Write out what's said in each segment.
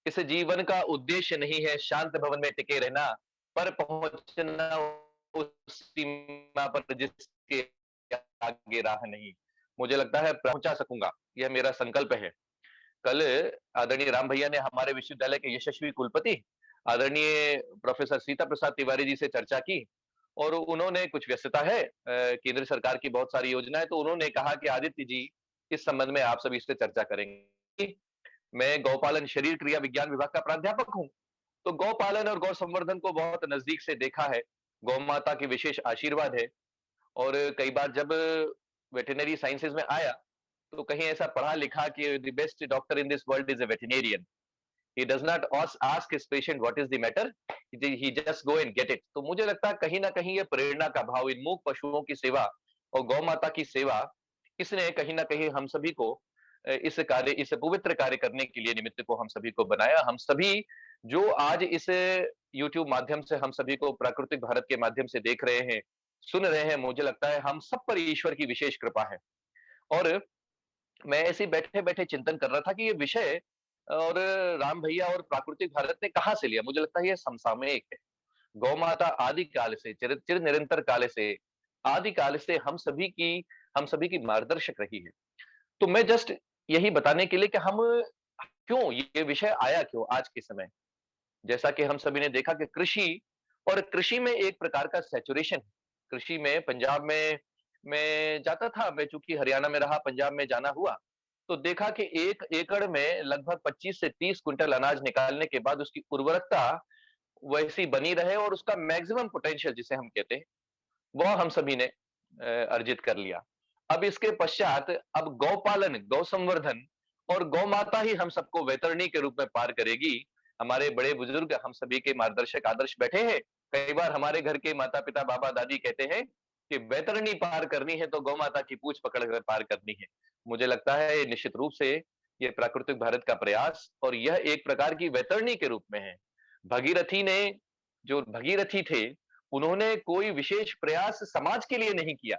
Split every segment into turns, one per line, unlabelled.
इस जीवन का उद्देश्य नहीं है शांत भवन में टिके रहना, पर पहुंचना उस सीमा पर जिसके आगे राह नहीं। मुझे लगता है पहुंचा सकूंगा, यह मेरा संकल्प है। कल आदरणीय राम भैया ने हमारे विश्वविद्यालय के यशस्वी कुलपति आदरणीय प्रोफेसर सीता प्रसाद तिवारी जी से चर्चा की, और उन्होंने कुछ व्यस्तता है, केंद्र सरकार की बहुत सारी योजनाएं, तो उन्होंने कहा कि आदित्य जी, इस संबंध में आप सभी से चर्चा करेंगे। मैं गौपालन शरीर क्रिया विज्ञान विभाग का प्राध्यापक हूँ, तो गौपालन और गौ संवर्धन को बहुत नजदीक से देखा है। गौ माता की विशेष आशीर्वाद है, और कई बार जब वेटरनरी साइंसेज में आया, तो कहीं ऐसा पढ़ा लिखा कि the best doctor in this world is a veterinarian. He does not ask his patient what is the matter, he just go and get it. तो मुझे लगता है कहीं ना कहीं ये प्रेरणा का भाव, इन मूक पशुओं की सेवा और गौ माता की सेवा, इसने कहीं ना कहीं हम सभी को इस कार्य, इस पवित्र कार्य करने के लिए निमित्त को हम सभी को बनाया। हम सभी जो आज इस यूट्यूब माध्यम से हम सभी को प्राकृतिक भारत के माध्यम से देख रहे हैं, सुन रहे हैं, मुझे लगता है हम सब पर ईश्वर की विशेष कृपा है। और मैं ऐसे ही बैठे-बैठे चिंतन कर रहा था कि ये विषय और राम भैया और प्राकृतिक भारत ने कहाँ से लिया? मुझे लगता है ये समसामयिक है। गौ माता आदि काल से, चिर चिर निरंतर काल से, आदि काल से हम सभी की मार्गदर्शक रही है। तो मैं जस्ट यही बताने के लिए कि हम क्यों, ये विषय आया क्यों आज के समय? जैसा कि हम सभी ने देखा कि कृषि में एक प्रकार का सैचुरेशन है। कृषि में पंजाब में मैं जाता था, मैं चूंकि हरियाणा में रहा, पंजाब में जाना हुआ, तो देखा कि 1 एकड़ में लगभग 25 से 30 क्विंटल अनाज निकालने के बाद उसकी उर्वरकता वैसी बनी रहे, और उसका मैक्सिमम पोटेंशियल जिसे हम कहते हैं, वह हम सभी ने अर्जित कर लिया। अब इसके पश्चात अब गौपालन, गौ संवर्धन और गौ माता ही हम सबको वैतरणी के रूप में पार करेगी। हमारे बड़े बुजुर्ग हम सभी के मार्गदर्शक आदर्श बैठे हैं। कई बार हमारे घर के माता पिता बाबा दादी कहते हैं कि वैतरणी पार करनी है तो गौ माता की पूंछ पकड़ कर पार करनी है। मुझे लगता है ये निश्चित रूप से ये प्राकृतिक भारत का प्रयास, और यह एक प्रकार की वैतरणी के रूप में है। भगीरथी ने, जो भगीरथी थे, उन्होंने कोई विशेष प्रयास समाज के लिए नहीं किया।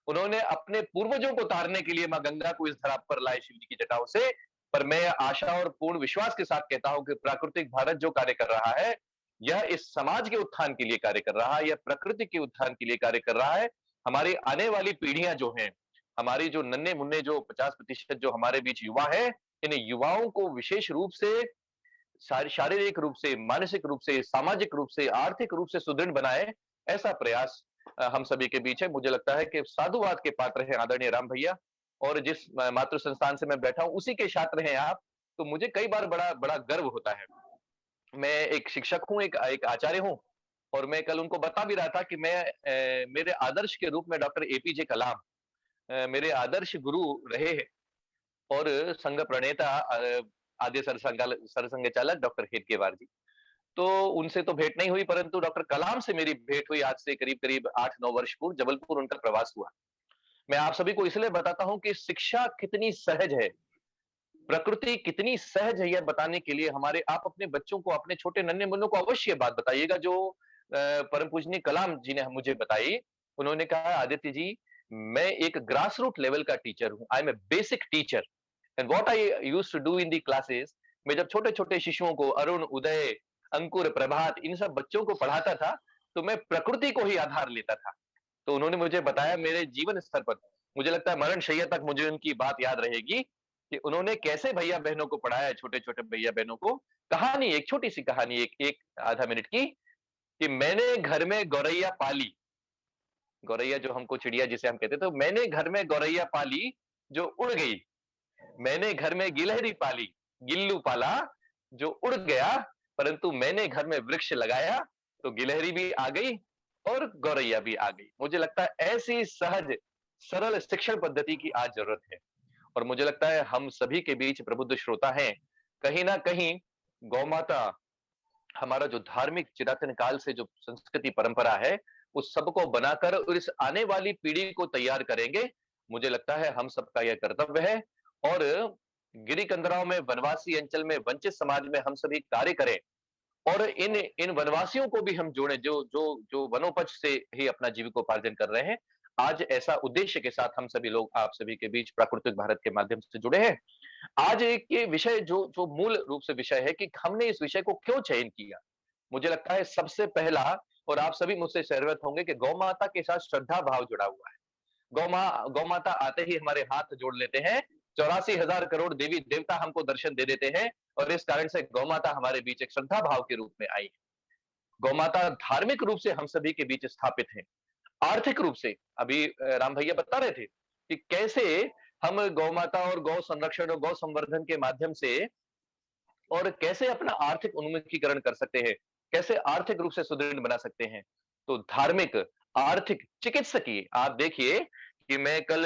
उन्होंने अपने पूर्वजों को तारने के लिए मां गंगा को इस धरा पर लाए शिव जी की जटाओं से। पर मैं आशा और पूर्ण विश्वास के साथ कहता हूं कि प्राकृतिक भारत जो कार्य कर रहा है, यह इस समाज के उत्थान के लिए कार्य कर रहा है, यह प्रकृति के उत्थान के लिए कार्य कर रहा है। हमारी आने वाली पीढ़ियां जो हैं, हमारी जो नन्हे मुन्ने जो 50% जो हमारे बीच युवा है, इन युवाओं को विशेष रूप से शारीरिक रूप से, मानसिक रूप से, सामाजिक रूप से, आर्थिक रूप से सुदृढ़ बनाए, ऐसा प्रयास हम सभी के बीच है। मुझे लगता है कि साधुवाद के पात्र हैं आदरणीय राम भैया, और जिस मातृ संस्थान से मैं बैठा हूँ उसी के छात्र हैं आप, तो मुझे कई बार बड़ा बड़ा गर्व होता है। मैं एक शिक्षक हूँ, एक एक आचार्य हूँ, और मैं कल उनको बता भी रहा था कि मेरे आदर्श के रूप में डॉक्टर एपीजे कलाम मेरे आदर्श गुरु रहे हैं, और संघ प्रणेता आद्य सरसंघ चालक डॉक्टर हेडगेवार जी। तो उनसे तो भेंट नहीं हुई, परंतु डॉक्टर कलाम से मेरी भेंट हुई आज से करीब-करीब 8-9 वर्ष पूर्व, जबलपुर उनका प्रवास हुआ। मैं आप सभी को इसलिए बताता हूँ कि शिक्षा कितनी सहज है, प्रकृति कितनी सहज है, यह बताने के लिए हमारे, आप अपने बच्चों को, अपने छोटे नन्हे-मुन्नों को अवश्य ये बात बताइएगा जो परम पूजनीय कलाम जी ने मुझे बताई। उन्होंने कहा, आदित्य जी, मैं एक ग्रास रूट लेवल का टीचर हूँ, I am a basic teacher, and what I used to do in the classes, मैं जब छोटे-छोटे शिशुओं को अरुण, उदय, अंकुर, प्रभात, इन सब बच्चों को पढ़ाता था, तो मैं प्रकृति को ही आधार लेता था। तो उन्होंने मुझे बताया मेरे जीवन स्तर पर, मुझे लगता है मरण शैया तक मुझे उनकी बात याद रहेगी कि उन्होंने कैसे भैया-बहनों को पढ़ाया, छोटे-छोटे भैया-बहनों को। कहानी, एक छोटी-सी कहानी, एक एक आधा मिनट की, कि मैंने घर में गौरैया पाली, गौरैया जो हमको चिड़िया जिसे हम कहते हैं, तो मैंने घर में गौरैया पाली जो उड़ गई। मैंने घर में गिलहरी पाली, गिल्लू पाला जो उड़ गया, परंतु मैंने घर में वृक्ष लगाया तो गिलहरी भी आ गई और गौरैया भी आ गई। मुझे लगता है ऐसी सहज, सरल शिक्षण पद्धति की आज जरूरत है, और मुझे लगता है हम सभी के बीच प्रबुद्ध श्रोता हैं। कहीं ना कहीं गौ माता, हमारा जो धार्मिक चिरातन काल से जो संस्कृति परंपरा है, उस सबको बनाकर और इस आने वाली पीढ़ी को तैयार करेंगे। मुझे लगता है हम सबका यह कर्तव्य है, और गिरी कंदराओं में, वनवासी अंचल में, वंचित समाज में हम सभी कार्य करें, और इन इन वनवासियों को भी हम जोड़ें जो जो जो वनोपज से ही अपना जीविकोपार्जन कर रहे हैं। आज ऐसा उद्देश्य के साथ हम सभी लोग आप सभी के बीच प्राकृतिक भारत के माध्यम से जुड़े हैं। आज के विषय जो जो मूल रूप से विषय है कि हमने इस विषय को क्यों चयन किया? मुझे लगता है सबसे पहला, और आप सभी मुझसे सहमत होंगे कि गौ माता के साथ श्रद्धा भाव जुड़ा हुआ है। गौ माता आते ही हमारे हाथ जोड़ लेते हैं। 84,000 करोड़ देवी देवता हमको दर्शन दे देते हैं और इस कारण से गौ माता हमारे बीच एक श्रद्धा भाव के रूप में आई है। गौ माता धार्मिक रूप से हम सभी के बीच स्थापित है। आर्थिक रूप से अभी राम भैया बता रहे थे कि कैसे हम गौ माता और गौ संरक्षण और गौ संवर्धन के माध्यम से और कैसे अपना आर्थिक उन्मुखीकरण कर सकते हैं, कैसे आर्थिक रूप से सुदृढ़ बना सकते हैं। तो धार्मिक, आर्थिक, चिकित्सकीय आप देखिए कि मैं कल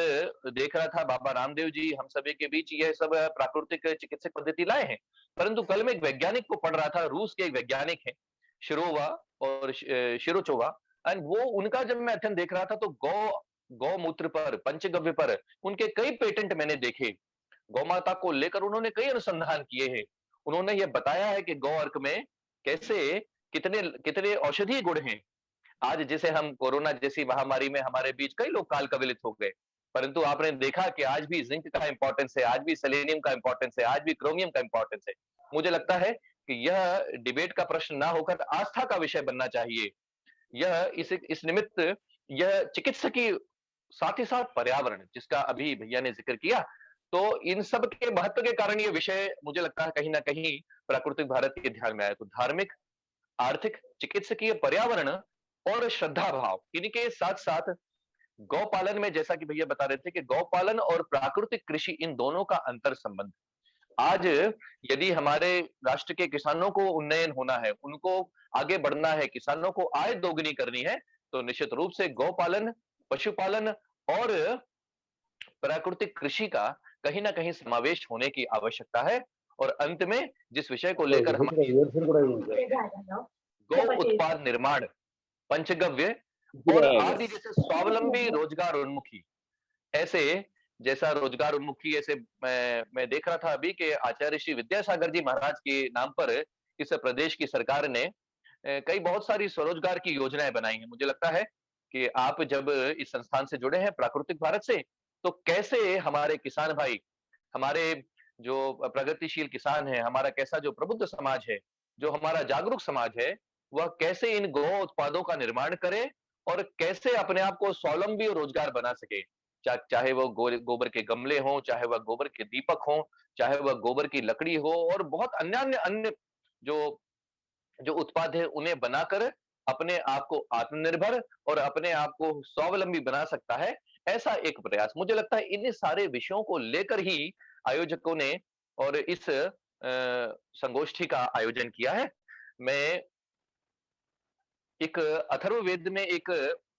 देख रहा था बाबा रामदेव जी हम सभी के बीच यह सब प्राकृतिक चिकित्सक पद्धति लाए हैं। परंतु कल मैं एक वैज्ञानिक को पढ़ रहा था, रूस के एक वैज्ञानिक हैं, शिरोवा और शिरोचोवा, एंड वो उनका जब मैं अध्ययन देख रहा था तो गौमूत्र पर, पंचगव्य पर उनके कई पेटेंट मैंने देखे। गौ माता को लेकर उन्होंने कई अनुसंधान किए हैं। उन्होंने यह बताया है कि गौ अर्क में कैसे कितने कितने औषधीय गुण हैं। आज जिसे हम कोरोना जैसी महामारी में हमारे बीच कई लोग काल कवलित हो गए, परंतु आपने देखा कि आज भी जिंक का इंपॉर्टेंस है, आज भी सेलेनियम का इंपॉर्टेंस है, आज भी क्रोमियम का इंपॉर्टेंस है। मुझे लगता है कि यह डिबेट का प्रश्न ना होकर आस्था का विषय बनना चाहिए। यह इस निमित्त यह चिकित्सकीय, साथ ही साथ पर्यावरण जिसका अभी भैया ने जिक्र किया, तो इन सब के महत्व के कारण ये विषय मुझे लगता है कहीं न कहीं प्राकृतिक भारत के ध्यान में आया। तो धार्मिक, आर्थिक, चिकित्सकीय, पर्यावरण और श्रद्धा भाव, इनके साथ-साथ गौपालन में जैसा कि भैया बता रहे थे कि गौपालन और प्राकृतिक कृषि इन दोनों का अंतर संबंध। आज यदि हमारे राष्ट्र के किसानों को उन्नयन होना है, उनको आगे बढ़ना है, किसानों को आय दोगुनी करनी है, तो निश्चित रूप से गौपालन, पशुपालन और प्राकृतिक कृषि का कहीं न कहीं समावेश होने की आवश्यकता है। और अंत में जिस विषय को लेकर हमारी गौ उत्पाद निर्माण, पंचगव्य और आदि जैसे स्वावलंबी रोजगार उन्मुखी, ऐसे जैसा रोजगार उन्मुखी ऐसे मैं देख रहा था अभी कि आचार्य श्री विद्यासागर जी महाराज के नाम पर इस प्रदेश की सरकार ने कई बहुत सारी स्वरोजगार की योजनाएं बनाई हैं। मुझे लगता है कि आप जब इस संस्थान से जुड़े हैं प्राकृतिक भारत से, तो कैसे हमारे किसान भाई, हमारे जो प्रगतिशील किसान हैं, हमारा कैसा जो प्रबुद्ध समाज है, जो हमारा जागरूक समाज है, वह कैसे इन गौ उत्पादों का निर्माण करे और कैसे अपने आप को स्वावलंबी और रोजगार बना सके। चाहे वो गोबर के गमले हों, चाहे वह गोबर के दीपक हों, चाहे वह गोबर की लकड़ी हो और बहुत अन्य अन्य जो जो उत्पाद है उन्हें बनाकर अपने आप को आत्मनिर्भर और अपने आप को स्वावलंबी बना सकता है, ऐसा एक प्रयास मुझे लगता है इन सारे विषयों को लेकर ही आयोजकों ने और इस संगोष्ठी का आयोजन किया है। मैं एक अथर्ववेद में एक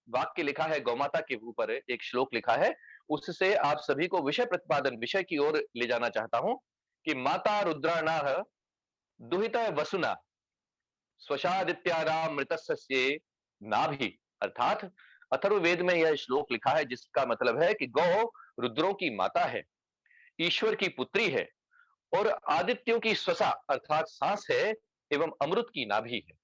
वाक्य लिखा है, गौमाता के ऊपर एक श्लोक लिखा है, उससे आप सभी को विषय प्रतिपादन, विषय की ओर ले जाना चाहता हूं कि माता रुद्राणाः दुहिता वसुना स्वशादित्यानाम मृतस्य नाभि, अर्थात अथर्ववेद में यह श्लोक लिखा है जिसका मतलब है कि गौ रुद्रों की माता है, ईश्वर की पुत्री है और आदित्यों की स्वसा अर्थात सांस है एवं अमृत की नाभि है।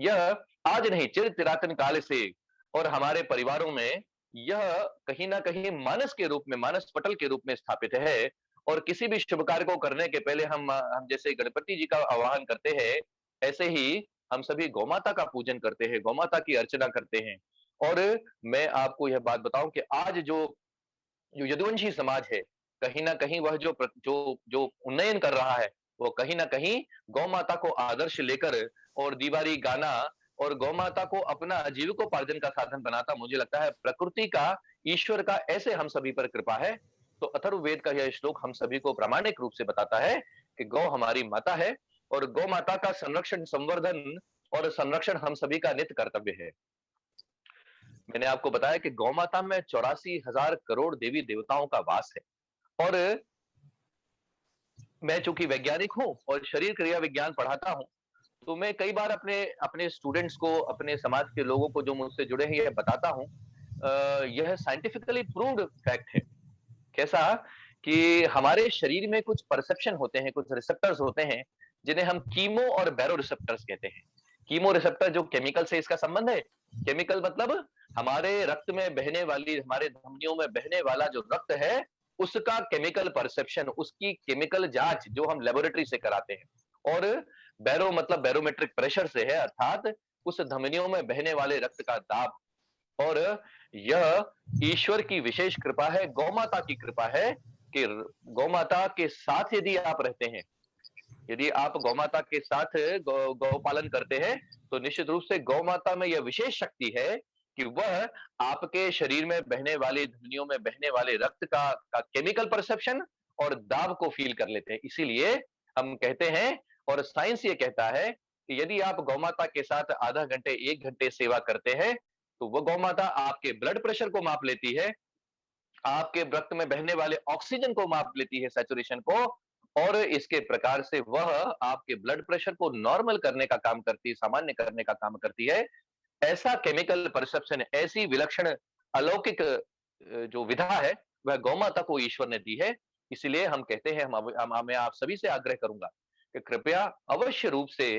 यह आज नहीं, चिर चिरातन काल से और हमारे परिवारों में यह कहीं ना कहीं मानस के रूप में, मानस पटल के रूप में स्थापित है। और किसी भी शुभ कार्य को करने के पहले हम जैसे गणपति जी का आवाहन करते हैं, ऐसे ही हम सभी गौमाता का पूजन करते हैं, गौमाता की अर्चना करते हैं। और मैं आपको यह बात बताऊं कि आज जो जो यदुवंशी समाज है, कहीं न कहीं वह जो उन्नयन कर रहा है, वो कहीं न कहीं गौ माता को आदर्श लेकर और दीवारी गाना और गौ माता को अपना जीविकोपार्जन का साधन बनाता, मुझे लगता है प्रकृति का, ईश्वर का ऐसे हम सभी पर कृपा है। तो अथर्ववेद का यह श्लोक हम सभी को प्रामाणिक रूप से बताता है कि गौ हमारी माता है और गौ माता का संरक्षण, संवर्धन और संरक्षण हम सभी का नित्य कर्तव्य है। मैंने आपको बताया कि गौ माता में 84,000 करोड़ देवी देवताओं का वास है। और मैं चूंकि वैज्ञानिक हूं और शरीर क्रिया विज्ञान पढ़ाता हूं, तो मैं कई बार अपने अपने स्टूडेंट्स को, अपने समाज के लोगों को जो मुझसे जुड़े हैं, यह बताता हूं। यह साइंटिफिकली प्रूव्ड फैक्ट है। कैसा? कि हमारे शरीर में कुछ परसेप्शन होते हैं, कुछ रिसेप्टर्स होते हैं, जिन्हें हम कीमो और बैरो रिसेप्टर्स कहते हैं। कीमो रिसेप्टर जो केमिकल से इसका संबंध है, केमिकल मतलब हमारे रक्त में बहने वाली, हमारे धमनियों में बहने वाला जो रक्त है, उसका केमिकल परसेप्शन, उसकी केमिकल जांच जो हम लेबोरेटरी से कराते हैं और मतलब बैरोमेट्रिक प्रेशर से है, अर्थात उस धमनियों में बहने वाले रक्त का दाब। और यह ईश्वर की विशेष कृपा है, गौमाता की कृपा है कि गौमाता के साथ यदि आप रहते हैं, यदि आप गौमाता के साथ गौ पालन करते हैं, तो निश्चित रूप से गौमाता में यह विशेष शक्ति है कि वह आपके शरीर में बहने वाली धमनियों में बहने वाले रक्त का केमिकल परसेप्शन और दाब को फील कर लेते हैं। इसीलिए हम कहते हैं और साइंस ये कहता है कि यदि आप गौमाता के साथ आधा घंटे, 1 घंटे सेवा करते हैं, तो वो गौमाता आपके ब्लड प्रेशर को माप लेती है, आपके रक्त में बहने वाले ऑक्सीजन को माप लेती है, सैचुरेशन को, और इसके प्रकार से वह आपके ब्लड प्रेशर को नॉर्मल करने का काम करती है, सामान्य करने का काम करती है। ऐसा केमिकल परसेप्शन, ऐसी विलक्षण अलौकिक जो विधा है, वह गौमाता को ईश्वर ने दी है। इसलिए हम कहते हैं, मैं आप सभी से आग्रह करूंगा कि कृपया अवश्य रूप से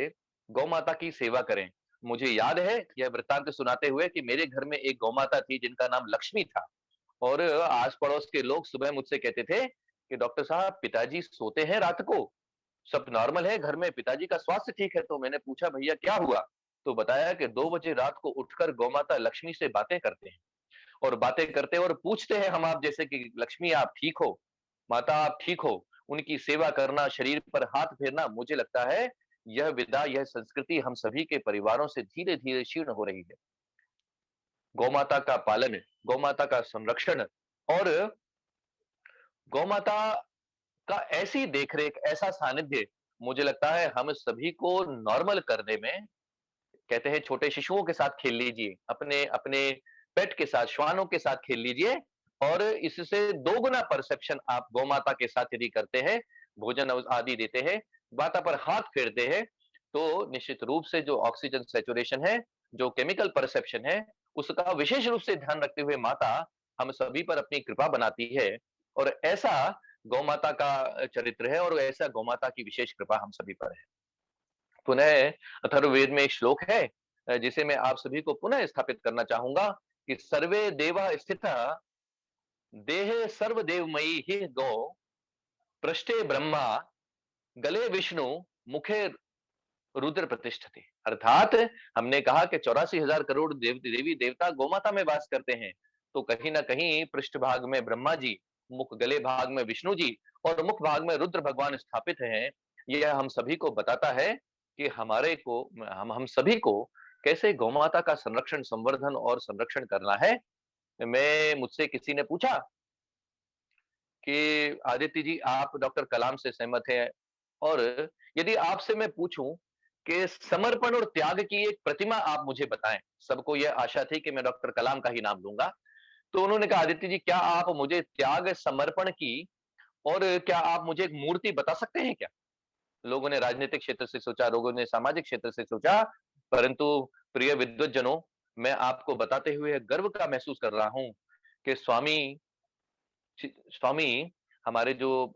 गौमाता की सेवा करें। मुझे याद है यह वृत्तांत सुनाते हुए कि मेरे घर में एक गौमाता थी जिनका नाम लक्ष्मी था। और आस-पड़ोस के लोग सुबह मुझसे कहते थे कि डॉक्टर साहब, पिताजी सोते हैं रात को, सब नॉर्मल है घर में, पिताजी का स्वास्थ्य ठीक है। तो मैंने पूछा, भैया क्या हुआ? तो बताया कि 2 बजे रात को उठकर गौमाता लक्ष्मी से बातें करते हैं और बातें करते हैं और पूछते हैं हम आप जैसे कि लक्ष्मी आप ठीक हो? माता आप ठीक हो? उनकी सेवा करना, शरीर पर हाथ फेरना, मुझे लगता है यह विधा, यह संस्कृति हम सभी के परिवारों से धीरे-धीरे क्षीण हो रही है। गौमाता का पालन, गौमाता का संरक्षण और गौमाता का ऐसी देखरेख, ऐसा सानिध्य, मुझे लगता है हम सभी को नॉर्मल करने में, कहते हैं छोटे शिशुओं के साथ खेल लीजिए, अपने अपने पेट के साथ, श्वानों के साथ खेल लीजिए और इससे दोगुना परसेप्शन आप गौमाता के साथ यदि करते हैं, भोजन आदि देते हैं, माता पर हाथ फेरते हैं, तो निश्चित रूप से जो ऑक्सीजन सैचुरेशन है, जो केमिकल परसेप्शन है, उसका विशेष रूप से ध्यान रखते हुए माता हम सभी पर अपनी कृपा बनाती है और ऐसा गौमाता का चरित्र है और ऐसा गौमाता की विशेष कृपा हम सभी पर है। पुनः अथर्ववेद में एक श्लोक है जिसे मैं आप सभी को पुनः स्थापित करना चाहूंगा कि सर्वे देवा स्थितः देहे सर्वदेवमयी हि गौ, पृष्ठे ब्रह्मा, गले विष्णु, मुखे रुद्र प्रतिष्ठते। अर्थात हमने कहा कि 84,000 करोड़ देवी देवता गौमाता में वास करते हैं, तो कहीं ना कहीं पृष्ठ भाग में ब्रह्मा जी, मुख गले भाग में विष्णु जी और मुख भाग में रुद्र भगवान स्थापित हैं। यह हम सभी को बताता है कि हमारे को हम सभी को कैसे गौमाता का संरक्षण, संवर्धन और संरक्षण करना है। मैं मुझसे किसी ने पूछा कि आदित्य जी, आप डॉक्टर कलाम से सहमत हैं, और यदि आपसे मैं पूछूं कि समर्पण और त्याग की एक प्रतिमा आप मुझे बताएं, सबको यह आशा थी कि मैं डॉक्टर कलाम का ही नाम लूंगा। तो उन्होंने कहा, आदित्य जी, क्या आप मुझे त्याग, समर्पण की और क्या आप मुझे एक मूर्ति बता सकते हैं क्या? लोगों ने राजनीतिक क्षेत्र से सोचा, लोगों ने सामाजिक क्षेत्र से सोचा, परंतु प्रिय विद्वज्जनों, मैं आपको बताते हुए गर्व का महसूस कर रहा हूं कि स्वामी हमारे जो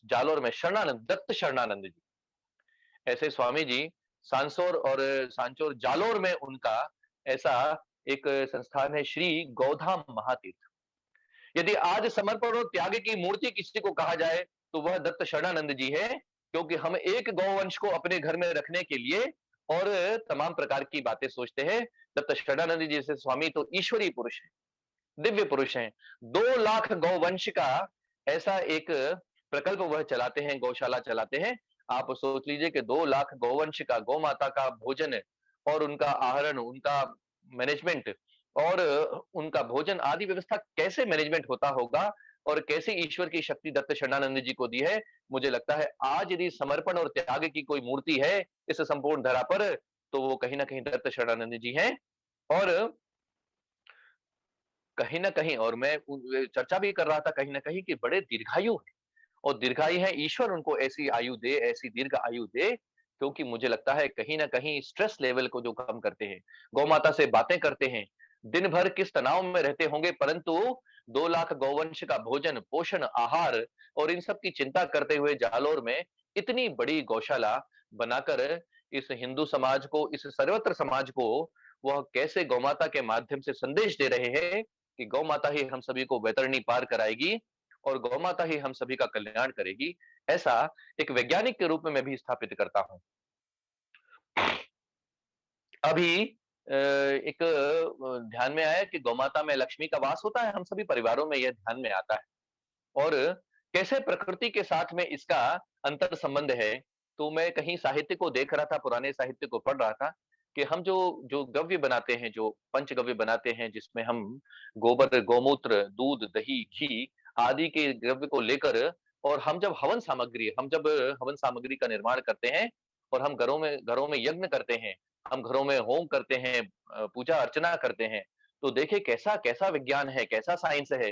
जालोर में शरणानंद, दत्त शरणानंद जी, ऐसे स्वामी जी, सांचोर जालोर में उनका ऐसा एक संस्थान है, श्री गौधाम महातीर्थ। यदि आज समर्पण और त्याग की मूर्ति किसी को कहा जाए तो वह दत्त शरणानंद जी है, क्योंकि हम एक गौवंश को अपने घर में रखने के लिए और तमाम प्रकार की बातें सोचते हैं। दत्त शरणानंद जी जैसे स्वामी तो ईश्वरीय पुरुष है, दिव्य पुरुष हैं। 2 लाख गौवंश का ऐसा एक प्रकल्प वह चलाते हैं, गौशाला चलाते हैं। आप सोच लीजिए कि 2 लाख गौवंश का, गौ माता का भोजन और उनका आहरण, उनका मैनेजमेंट और उनका भोजन आदि व्यवस्था कैसे मैनेजमेंट होता होगा और कैसे ईश्वर की शक्ति दत्त शरणानंद जी को दी है। मुझे लगता है आज यदि समर्पण और त्याग की कोई मूर्ति है इस संपूर्ण धरा पर, तो वो कहीं न कहीं दत्त शरणानंद जी हैं। और कहीं न कहीं, और मैं चर्चा भी कर रहा था कहीं न कहीं कि बड़े दीर्घायु हैं और दीर्घायु हैं, ईश्वर उनको ऐसी आयु दे, ऐसी दीर्घ आयु दे, क्योंकि मुझे लगता है कहीं न कहीं स्ट्रेस लेवल को जो कम करते हैं, गौ माता से बातें करते हैं, दिन भर किस तनाव में रहते होंगे, परंतु 2 लाख गौवंश का भोजन, पोषण, आहार और इन सब की चिंता करते हुए जालोर में इतनी बड़ी गौशाला बनाकर इस हिंदू समाज को, इस सर्वत्र समाज को वह कैसे गौमाता के माध्यम से संदेश दे रहे हैं कि गौ माता ही हम सभी को वैतरणी पार कराएगी और गौमाता ही हम सभी का कल्याण करेगी, ऐसा एक वैज्ञानिक के रूप में मैं भी स्थापित करता हूँ। अभी एक ध्यान में आया कि गौमाता में लक्ष्मी का वास होता है, हम सभी परिवारों में यह ध्यान में आता है। और कैसे प्रकृति के साथ में इसका अंतर संबंध है, तो मैं कहीं साहित्य को देख रहा था, पुराने साहित्य को पढ़ रहा था कि हम जो जो गव्य बनाते हैं, जो पंचगव्य बनाते हैं, जिसमें हम गोबर, गौमूत्र, दूध, दही, घी आदि के द्रव्य को लेकर और हम जब हवन सामग्री का निर्माण करते हैं और हम घरों में यज्ञ करते हैं, हम घरों में होम करते हैं, पूजा अर्चना करते हैं, तो देखिए कैसा कैसा विज्ञान है, कैसा साइंस है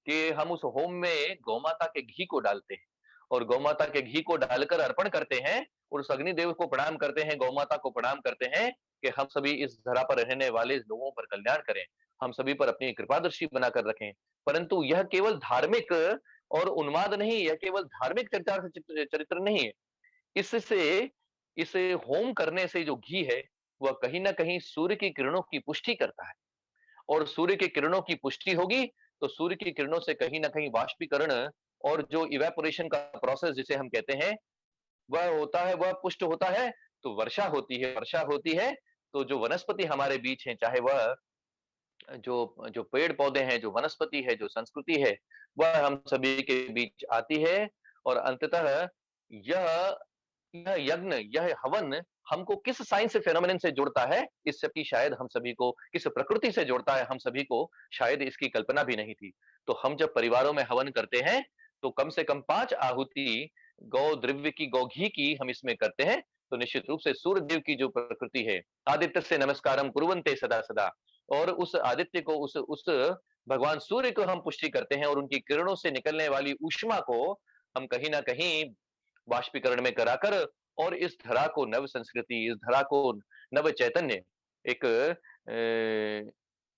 कि हम उस होम में गौमाता के घी को डालते हैं और गौमाता के घी को डालकर अर्पण करते हैं और उस अग्निदेव को प्रणाम करते हैं, गौमाता को प्रणाम करते हैं कि हम सभी इस धरा पर रहने वाले लोगों पर कल्याण करें, हम सभी पर अपनी कृपादृष्टि बनाकर रखें। परंतु यह केवल धार्मिक और उन्माद नहीं, यह केवल धार्मिक चरित्र चरित्र नहीं है। इससे इस होम करने से जो घी है, वह कहीं न कहीं सूर्य की किरणों की पुष्टि करता है। और सूर्य की किरणों की पुष्टि होगी, तो सूर्य की किरणों से कहीं न कहीं वाष्पीकरण और जो इवेपोरेशन का प्रोसेस जिसे हम कहते हैं, वह होता है, वह पुष्ट होता है, तो वर्षा होती है, तो जो वनस्पति हमारे बीच हैं, चाहे वह जो जो पेड़-पौधे हैं, जो वनस्पति है, जो संस्कृति है, वह हम सभी के बीच आती है और अंततः यह यह यज्ञ, यह हवन हमको किस साइंस फेनोमेनन से जोड़ता है, इससे कि शायद हम सभी को किस प्रकृति से जोड़ता है, हम सभी को शायद इसकी कल्पना भी नहीं थी। तो हम जब परिवारों में हवन करते हैं, तो कम से कम 5 आहुति गौ द्रव्य की, गौ घी की हम इसमें करते हैं, तो निश्चित रूप से सूर्य देव की जो प्रकृति है, आदित्यस्य नमस्कारम कुर्वन्ते सदा सदा और उस आदित्य को उस भगवान सूर्य को हम पुष्टि करते हैं और उनकी किरणों से निकलने वाली ऊष्मा को हम कहीं न कहीं वाष्पीकरण में कराकर और इस धरा को नव संस्कृति, इस धरा को नव चैतन्य एक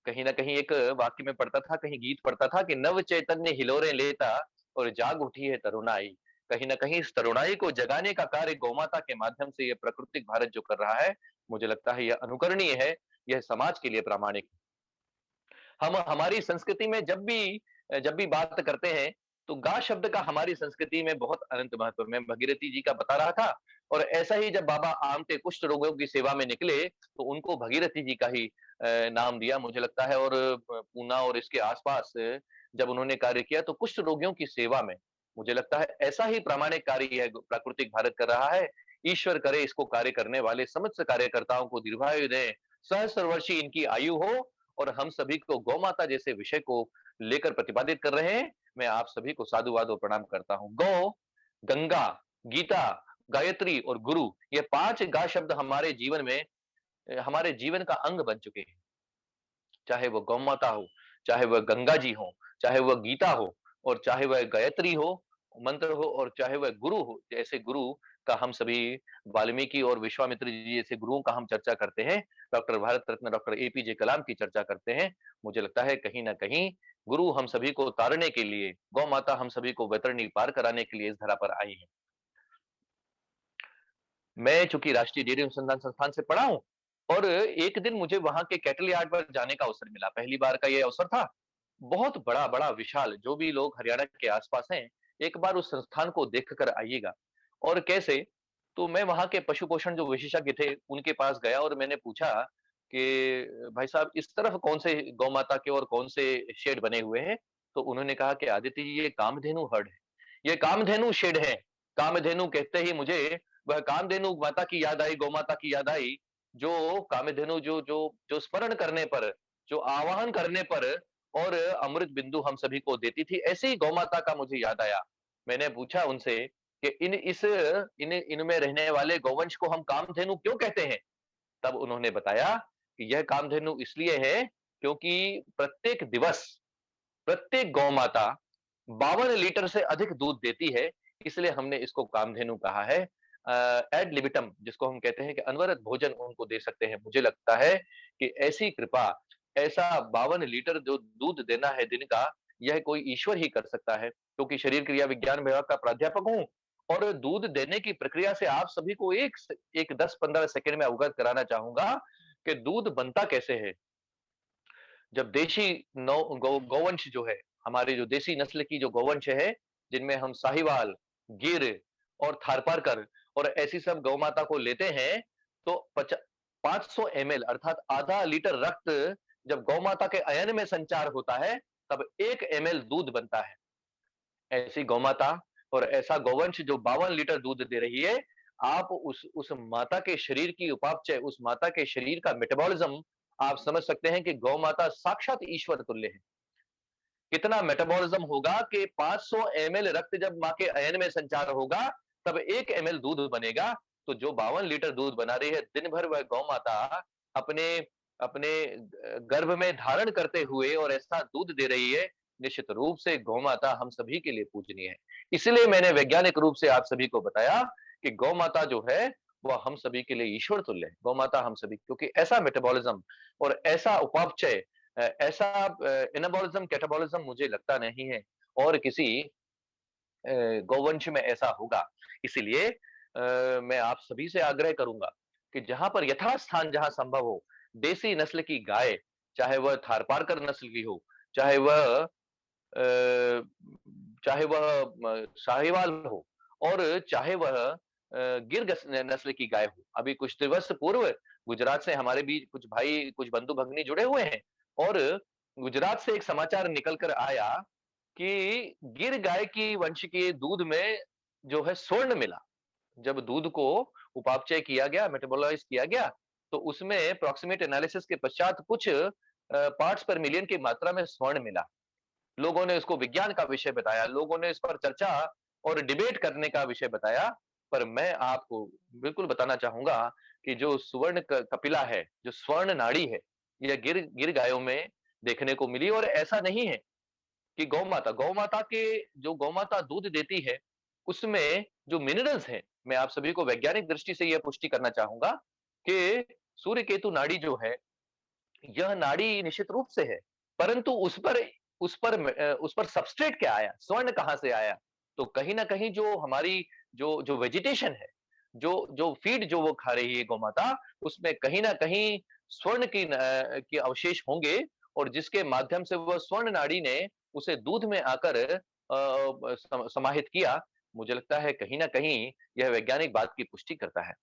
कहीं न कहीं एक वाक्य में पढ़ता था, कहीं गीत पढ़ता था कि नव चैतन्य हिलोरें लेता और जाग उठी है तरुणाई। कहीं न कहीं इस तरुणाई को जगाने का कार्य गौमाता के माध्यम से ये प्राकृतिक भारत जो कर रहा है, मुझे लगता है यह अनुकरणीय है, यह समाज के लिए प्रामाणिक हम हमारी संस्कृति में जब भी बात करते हैं, तो गा शब्द का हमारी संस्कृति में बहुत अनंत महत्व है। मैं भगीरथी जी का बता रहा था और ऐसा ही जब बाबा आमटे कुष्ठ रोगियों की सेवा में निकले, तो उनको भगीरथी जी का ही नाम दिया मुझे लगता है और पूना और इसके आस-पास जब उन्होंने कार्य किया तो कुष्ठ रोगियों की सेवा में, मुझे लगता है ऐसा ही प्रामाणिक कार्य यह प्राकृतिक भारत कर रहा है। ईश्वर करे इसको कार्य करने वाले समस्त कार्यकर्ताओं को दीर्घायु दें, सहस्त्र वर्षीय इनकी आयु हो और हम सभी को गौ माता जैसे विषय को लेकर प्रतिपादित कर रहे हैं। मैं आप सभी को साधुवाद और प्रणाम करता हूँ। गौ, गंगा, गीता, गायत्री और गुरु ये 5 गा शब्द हमारे जीवन में हमारे जीवन का अंग बन चुके हैं। चाहे वो गौ माता हो, चाहे वह गंगा जी हो, चाहे वह गीता हो और चाहे वह गायत्री हो, मंत्र हो और चाहे वह गुरु हो, जैसे गुरु का हम सभी वाल्मीकि और विश्वामित्र जी जैसे गुरुओं का हम चर्चा करते हैं, doctor Bharat Ratna doctor APJ कलाम की चर्चा करते हैं। मुझे लगता है कहीं न कहीं गुरु हम सभी को तारने के लिए, गौ माता हम सभी को वैतरणी पार कराने के लिए इस धरा पर आई है। मैं चूँकि राष्ट्रीय डेयरी अनुसंधान संस्थान से पढ़ा हूँ और एक दिन मुझे वहाँ के कैटल यार्ड पर जाने का अवसर मिला। पहली बार का ये अवसर था। बहुत बड़ा-बड़ा विशाल जो भी लोग हरियाणा के आस-पास हैं, एक बार उस संस्थान को देख कर आइएगा। और कैसे? तो मैं वहाँ के पशु पोषण जो विशेषज्ञ थे, उनके पास गया और मैंने पूछा कि भाई साहब इस तरफ कौन से गौ माता के और कौन से शेड बने हुए हैं? तो उन्होंने कहा कि आदित्य जी ये कामधेनु हर्ड है। ये कामधेनु शेड है। कामधेनु कहते ही मुझे वह कामधेनु माता की याद आई, गौ माता की याद आई, जो कामधेनु जो जो जो स्मरण करने पर, जो आवाहन करने पर और अमृत बिंदु हम सभी को देती थी, ऐसे ही गौ माता का मुझे याद आया। मैंने पूछा उनसे कि इनमें रहने वाले गौवंश को हम कामधेनु क्यों कहते हैं? तब उन्होंने बताया कि यह कामधेनु इसलिए है क्योंकि प्रत्येक दिवस प्रत्येक गौ माता 52 लीटर से अधिक दूध देती है, इसलिए हमने इसको कामधेनु कहा है। एड लिबिटम जिसको हम कहते हैं कि अनवरत भोजन उनको दे सकते हैं। मुझे लगता है कि ऐसी कृपा, ऐसा 52 लीटर जो दूध देना है दिन का, यह कोई ईश्वर ही कर सकता है। क्योंकि शरीर क्रिया विज्ञान विभाग का प्राध्यापक हूँ और दूध देने की प्रक्रिया से आप सभी को एक 10-15 सेकंड में अवगत कराना चाहूँगा कि दूध बनता कैसे है। जब देशी नौ गौवंश जो है हमारे जो देसी नस्ल की जो गौवंश है, जिनमें हम साहिवाल, गिर और थारपारकर और ऐसी सब गौ माता को लेते हैं, तो 500 एमएल अर्थात आधा लीटर रक्त जब गौ माता के अयन में संचार होता है, तब 1 एमएल दूध बनता है। ऐसी गौ माता और ऐसा गौवंश जो 52 लीटर दूध दे रही है, आप उस माता के शरीर की उपापचय, उस माता के शरीर का मेटाबॉलिज्म आप समझ सकते हैं कि गौ माता साक्षात ईश्वर तुल्य है। कितना मेटाबॉलिज्म होगा कि 500 एमएल रक्त जब माँ के अयन में संचार होगा, तब 1 एमएल दूध बनेगा। तो जो 52 लीटर दूध बना रही है, दिन भर वह गौ माता अपने अपने गर्भ में धारण करते हुए और ऐसा दूध दे रही है, निश्चित रूप से गौ माता हम सभी के लिए पूजनीय है। इसलिए मैंने वैज्ञानिक रूप से आप सभी को बताया कि गौ माता जो है, वह हम सभी के लिए ईश्वर तुल्य है। गौ माता हम सभी क्योंकि ऐसा मेटाबॉलिज्म और ऐसा उपापचय ऐसा एनाबॉलिज्म कैटाबॉलिज्म मुझे लगता नहीं है और किसी गौवंश में ऐसा होगा। इसीलिए मैं आप सभी से आग्रह करूंगा कि जहां पर यथास्थान जहां संभव हो, देसी नस्ल की गाय, चाहे वह थारपारकर नस्ल की हो, चाहे वह चाहे वह साहिवाल हो और चाहे वह गिर नस्ल की गाय हो। अभी कुछ दिवस पूर्व गुजरात से हमारे बीच कुछ भाई, कुछ बंधु भगनी जुड़े हुए हैं और गुजरात से एक समाचार निकल कर आया कि गिर गाय की वंश के दूध में जो है स्वर्ण मिला। जब दूध को उपापचय किया गया, मेटाबोलाइज किया गया, तो उसमें अप्रॉक्सिमेट एनालिसिस के पश्चात कुछ पार्ट्स पर मिलियन की मात्रा में स्वर्ण मिला। लोगों ने इसको विज्ञान का विषय बताया, लोगों ने इस पर चर्चा और डिबेट करने का विषय बताया, पर मैं आपको बिल्कुल बताना चाहूंगा कि जो सुवर्ण कपिला है, जो स्वर्ण नाड़ी है, यह गिर गिर गायों में देखने को मिली और ऐसा नहीं है कि गौ माता के जो गौ माता दूध देती है, उसमें जो मिनरल्स हैं, मैं आप सभी को वैज्ञानिक दृष्टि से यह पुष्टि करना चाहूंगा कि सूर्य केतु नाड़ी जो है, यह नाड़ी निश्चित रूप से है, परंतु उस पर सबस्ट्रेट क्या आया? स्वर्ण कहाँ से आया? तो कहीं न कहीं जो हमारी जो जो वेजिटेशन है, जो जो फीड जो वो खा रही है गौ माता, उसमें कहीं न कहीं स्वर्ण के अवशेष होंगे और जिसके माध्यम से वह स्वर्ण नाड़ी ने उसे दूध में आकर समाहित किया। मुझे लगता है कहीं न कहीं यह वैज्ञानिक बात की पुष्टि करता है।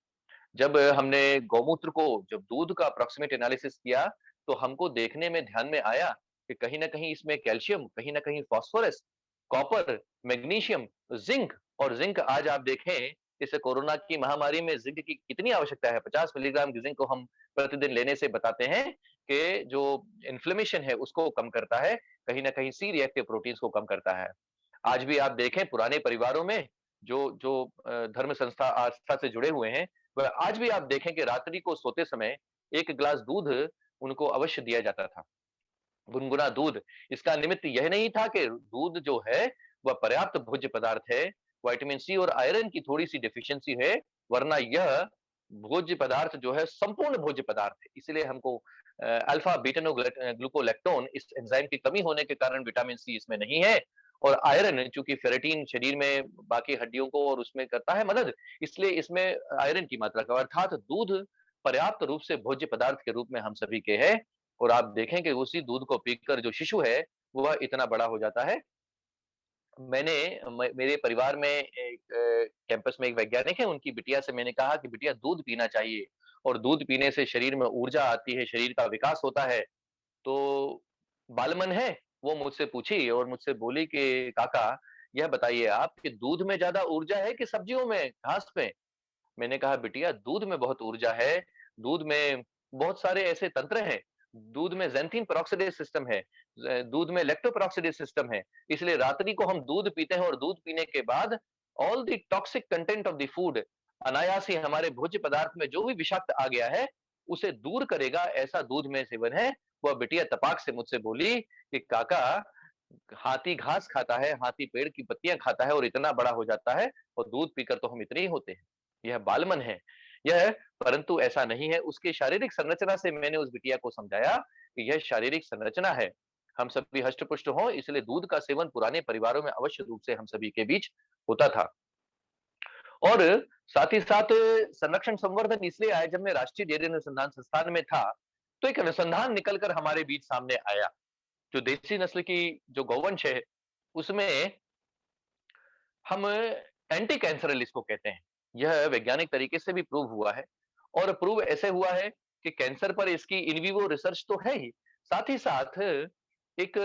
जब हमने गौमूत्र को जब दूध का अप्रॉक्सिमेट एनालिसिस किया, तो हमको देखने में ध्यान में आया कि कहीं न कहीं इसमें कैल्शियम, कहीं न कहीं फास्फोरस, कॉपर, मैग्नीशियम, जिंक और जिंक आज आप देखें इस कोरोना की महामारी में जिंक की कितनी आवश्यकता है। 50 मिलीग्राम की जिंक को हम प्रतिदिन लेने से बताते हैं कि जो इन्फ्लेमेशन है उसको कम करता है, कहीं न कहीं सी रिएक्टिव प्रोटीन्स को कम करता है। आज भी आप देखें पुराने परिवारों में जो जो धर्म संस्था आस्था से जुड़े हुए हैं, वह आज भी आप देखें कि रात्रि को सोते समय 1 गिलास दूध उनको अवश्य दिया जाता था। गुनगुना दूध, इसका निमित्त यह नहीं था कि दूध जो है वह पर्याप्त भोज्य पदार्थ है, विटामिन सी और आयरन की थोड़ी-सी डेफिशिएंसी है, वरना यह भोज्य पदार्थ जो है संपूर्ण भोज्य पदार्थ है। इसलिए हमको अल्फा ग्लूकोलैक्टोन इस एंजाइम की कमी होने के कारण विटामिन सी इसमें नहीं है और आयरन चूँकि फेरेटिन शरीर में बाकी हड्डियों को और उसमें करता है मदद, इसलिए इसमें आयरन की मात्रा का अर्थात दूध पर्याप्त रूप से भोज्य पदार्थ के रूप में हम सभी के है और आप देखें कि उसी दूध को पीकर जो शिशु है, वह इतना बड़ा हो जाता है। मैंने मेरे परिवार में एक कैंपस में एक वैज्ञानिक है, उनकी बिटिया से मैंने कहा कि बिटिया दूध पीना चाहिए और दूध पीने से शरीर में ऊर्जा आती है, शरीर का विकास होता है। तो बालमन है, वो मुझसे पूछी और मुझसे बोली कि काका यह बताइए आप कि दूध में ज़्यादा ऊर्जा है कि सब्जियों में, घास में? मैंने कहा बिटिया दूध में बहुत ऊर्जा है, दूध में बहुत सारे ऐसे तंत्र हैं, दूध में ज़ैंथीन पेरोक्सिडेज सिस्टम है, दूध में लैक्टोपेरोक्सिडेज सिस्टम है, इसलिए रात्रि को हम दूध पीते हैं और दूध पीने के बाद all the toxic content of the food अनायास ही हमारे भोज्य पदार्थ में जो भी विषाक्त आ गया है, उसे दूर करेगा ऐसा दूध में सेवन है। वह बिटिया तपाक से मुझसे बोली कि काका हाथी घास खाता है, हाथी पेड़ की पत्तियाँ खाता है और इतना बड़ा हो जाता है और दूध पीकर तो हम इतने ही होते हैं। यह बालमन है। यह परंतु ऐसा नहीं है, उसकी शारीरिक संरचना से मैंने उस बिटिया को समझाया कि यह शारीरिक संरचना है। हम सभी हष्ट-पुष्ट हों इसलिए दूध का सेवन पुराने परिवारों में अवश्य रूप से हम सभी के बीच होता था। और साथ ही साथ संरक्षण संवर्धन इसलिए आया जब मैं राष्ट्रीय डेयरी अनुसंधान संस्थान में था, तो एक अनुसंधान निकल कर हमारे बीच सामने आया। जो देसी नस्ल की जो गौवंश है, उसमें हम एंटी कैंसरल इसको कहते हैं। यह वैज्ञानिक तरीके से भी प्रूव हुआ है और प्रूव ऐसे हुआ है कि कैंसर पर इसकी इन विवो रिसर्च तो है ही, साथ ही साथ एक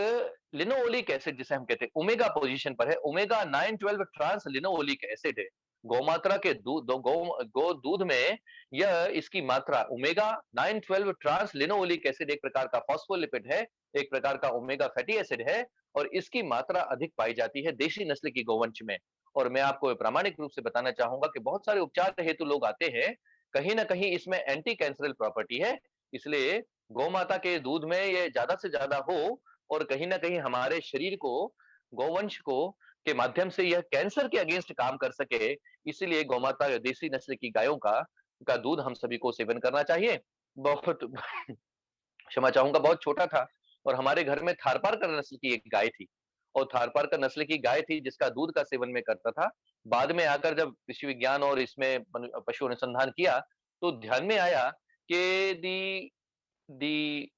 लिनोओलिक एसिड जिसे हम कहते हैं ओमेगा पोजीशन पर है, ओमेगा 9-12 ट्रांस लिनोओलिक एसिड है। गौमात्रा के दूध गो दूध में यह इसकी मात्रा ओमेगा 9-12 ट्रांस लिनोओलिक एसिड एक प्रकार का फॉस्फोलिपिड है, एक प्रकार का ओमेगा फैटी एसिड है और इसकी मात्रा अधिक पाई जाती है देशी नस्ल की गौवंश में। और मैं आपको प्रामाणिक रूप से बताना चाहूंगा कि बहुत सारे उपचार हेतु लोग आते हैं, कहीं ना कहीं इसमें एंटी कैंसरल प्रॉपर्टी है, इसलिए गौ माता के दूध में ये ज्यादा से ज्यादा हो और कहीं ना कहीं हमारे शरीर को, गौवंश को के माध्यम से यह कैंसर के अगेंस्ट काम कर सके, इसीलिए गौमाता देसी नस्ल की गायों का दूध हम सभी को सेवन करना चाहिए। बहुत क्षमा चाहूंगा, बहुत छोटा था और हमारे घर में थारपारकर नस्ल की एक गाय थी और थारपारकर नस्ल की गाय थी जिसका दूध का सेवन में करता था। बाद में आकर जब कृषि विज्ञान और इसमें पशु अनुसंधान किया तो ध्यान में आया कि दी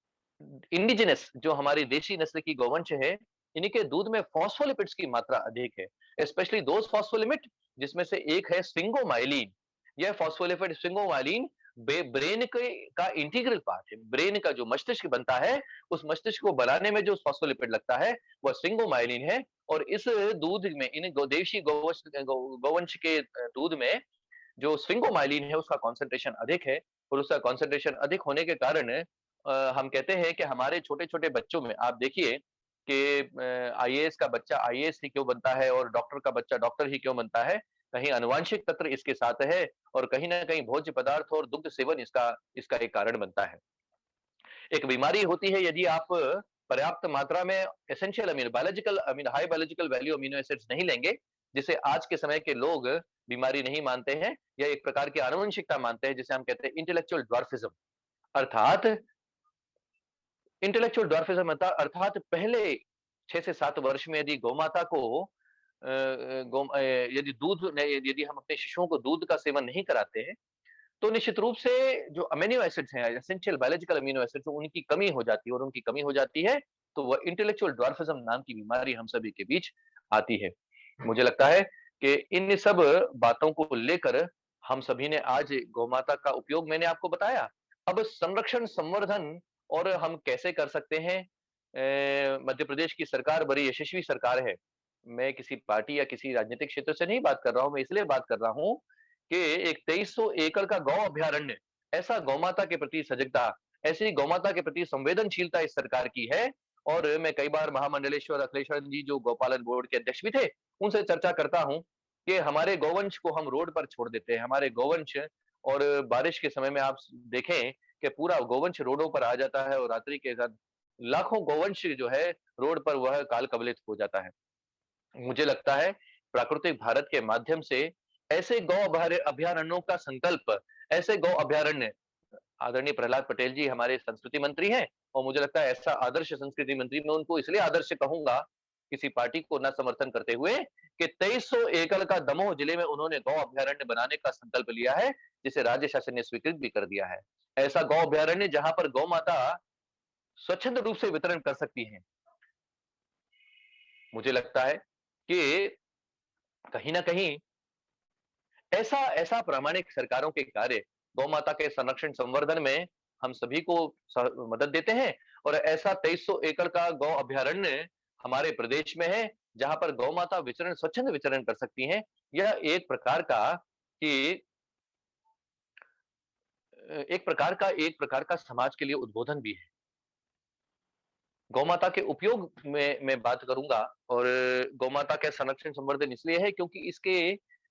इंडिजिनस जो हमारी देशी नस्ल की गौवंश है, इनके दूध में फॉस्फोलिपिड्स की मात्रा अधिक है, स्पेशली दोज फॉस्फोलिपिड जिसमें से एक है स्फिंगोमाइलिन। यह फॉस्फोलिपिड स्फिंगोमाइलिन ब्रेन के का इंटीग्रल पार्ट है। ब्रेन का जो मस्तिष्क बनता है, उस मस्तिष्क को बनाने में जो फॉस्फोलिपिड लगता है वह स्फिंगोमाइलिन है और इस दूध में इन देशी गौवंश के दूध में जो स्फिंगोमाइलिन है उसका कॉन्सेंट्रेशन अधिक है और उसका कॉन्सेंट्रेशन अधिक होने के कारण हम कहते हैं कि हमारे छोटे-छोटे बच्चों में आप देखिए कि आईएएस का बच्चा आईएएस ही क्यों बनता है और डॉक्टर का बच्चा डॉक्टर ही क्यों बनता है? कहीं आनुवांशिक तंत्र इसके साथ है और कहीं न कहीं भोज्य पदार्थ और दुग्ध सेवन इसका इसका एक कारण बनता है। एक बीमारी होती है यदि आप पर्याप्त मात्रा में essential amino biological amino high biological value amino acids नहीं लेंगे, जिसे आज के समय के लोग बीमारी नहीं मानते हैं या एक प्रकार की आनुवंशिकता मानते हैं जिसे हम कहते हैं इंटेलेक्चुअल ड्वार्फिज्म। अर्थात इंटेलेक्चुअल ड्वार्फिज्म अर्थात पहले 6 से 7 वर्ष में यदि गौमाता को यदि यदि हम अपने शिशुओं को दूध का सेवन नहीं कराते हैं, तो निश्चित रूप से जो अमीनो एसिड्स हैं, एसेंशियल बायोलॉजिकल अमीनो एसिड्स उनकी कमी हो जाती है और उनकी कमी हो जाती है, तो वह इंटेलेक्चुअल ड्वार्फिज्म नाम की बीमारी हम सभी के बीच आती है। मुझे लगता है कि इन सब बातों को लेकर हम सभी ने आज गौमाता का उपयोग मैंने आपको बताया। अब संरक्षण, संवर्धन और हम कैसे कर सकते हैं? मध्य प्रदेश की सरकार बड़ी यशस्वी सरकार है। मैं किसी पार्टी या किसी राजनीतिक क्षेत्र से नहीं बात कर रहा हूँ, मैं इसलिए बात कर रहा हूँ कि एक 2300 एकड़ का गौ अभयारण्य, ऐसा गौमाता के प्रति सजगता, ऐसी गौमाता के प्रति संवेदनशीलता इस सरकार की है और मैं कई बार महामंडलेश्वर अखिलेश्वर जी जो गौपालन बोर्ड के अध्यक्ष भी थे, उनसे चर्चा करता हूँ कि हमारे गौवंश को हम रोड पर छोड़ देते हैं। हमारे गौवंश और बारिश के समय में आप देखें कि पूरा गौवंश रोडों पर आ जाता है और रात्रि के साथ लाखों गौवंश जो है रोड पर वह काल कवलित हो जाता है। मुझे लगता है प्राकृतिक भारत के माध्यम से ऐसे गौ अभयारण्यों का संकल्प, ऐसे गौ अभयारण्य आदरणीय प्रहलाद पटेल जी हमारे संस्कृति मंत्री हैं और मुझे लगता है ऐसा आदर्श संस्कृति मंत्री मैं उनको इसलिए आदर्श कहूंगा, किसी पार्टी को न समर्थन करते हुए कि 2300 एकड़ का दमोह जिले में उन्होंने गौ अभयारण्य बनाने का संकल्प लिया है, जिसे राज्य शासन ने स्वीकृत भी कर दिया है। ऐसा गौ अभयारण्य जहां पर गौ माता स्वच्छंद रूप से वितरण कर सकती हैं। मुझे लगता है कि कहीं न कहीं ऐसा ऐसा प्रामाणिक सरकारों के कार्य गौ माता के संरक्षण संवर्धन में हम सभी को मदद देते हैं और ऐसा 2300 एकड़ का गौ अभयारण्य हमारे प्रदेश में है जहां पर गौ माता विचरण स्वच्छंद विचरण कर सकती हैं। यह कि एक प्रकार का समाज के लिए उद्बोधन भी है। गौमाता के उपयोग में मैं बात करूंगा और गौमाता का संरक्षण संवर्धन इसलिए है क्योंकि इसके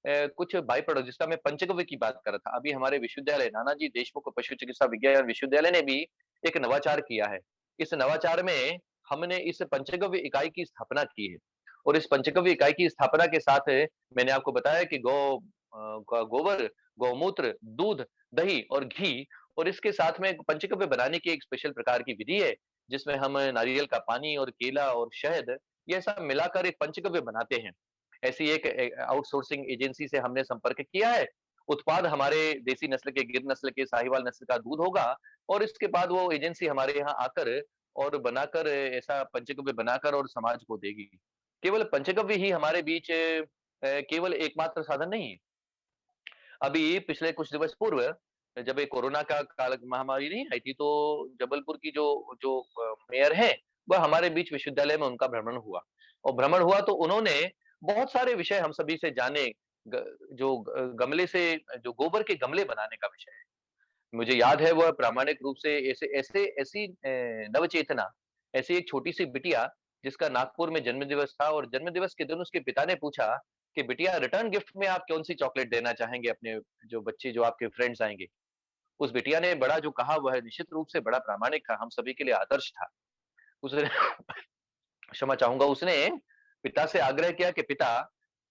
कुछ बाय प्रोडक्ट जिसका मैं पंचगव्य की बात कर रहा था। अभी हमारे विश्वविद्यालय नानाजी देशमुख पशु चिकित्सा विज्ञान विश्वविद्यालय ने भी एक नवाचार किया है। इस नवाचार में हमने इस पंचगव्य इकाई की स्थापना की है और इस पंचगव्य इकाई की स्थापना के साथ मैंने आपको बताया कि गोबर, गौमूत्र, दूध, दही और घी और इसके साथ में पंचगव्य बनाने की एक स्पेशल प्रकार की विधि है जिसमें हम नारियल का पानी और केला और शहद ये सब मिलाकर एक पंचगव्य बनाते हैं। ऐसी एक आउटसोर्सिंग एजेंसी से हमने संपर्क किया है। उत्पाद हमारे देसी नस्ल के गिर नस्ल के साहिवाल नस्ल का दूध होगा और इसके बाद वो एजेंसी हमारे यहाँ आकर और बनाकर ऐसा पंचगव्य बनाकर और समाज को देगी। केवल पंचगव्य ही हमारे बीच केवल एकमात्र साधन नहीं है। अभी पिछले कुछ दिवस पूर्व जब ये कोरोना का काल महामारी नहीं आई थी, तो जबलपुर की जो जो मेयर हैं, वह हमारे बीच विश्वविद्यालय में उनका भ्रमण हुआ और भ्रमण हुआ तो उन्होंने बहुत सारे विषय हम सभी से जाने। जो गमले से जो गोबर के गमले बनाने का विषय है। मुझे याद है वह प्रामाणिक रूप से ऐसे ऐसे ऐसी नवचेतना, ऐसी एक छोटी-सी बिटिया जिसका नागपुर में जन्मदिवस था और जन्मदिवस के दिन उसके पिता ने पूछा कि बिटिया रिटर्न गिफ्ट में आप कौन-सी चॉकलेट देना चाहेंगे अपने जो बच्चे जो आपके फ्रेंड्स आएँगे? उस बिटिया ने बड़ा जो कहा वह निश्चित रूप से बड़ा प्रामाणिक था, हम सभी के लिए आदर्श था। उसने क्षमा चाहूँगा, उसने पिता से आग्रह किया कि पिता,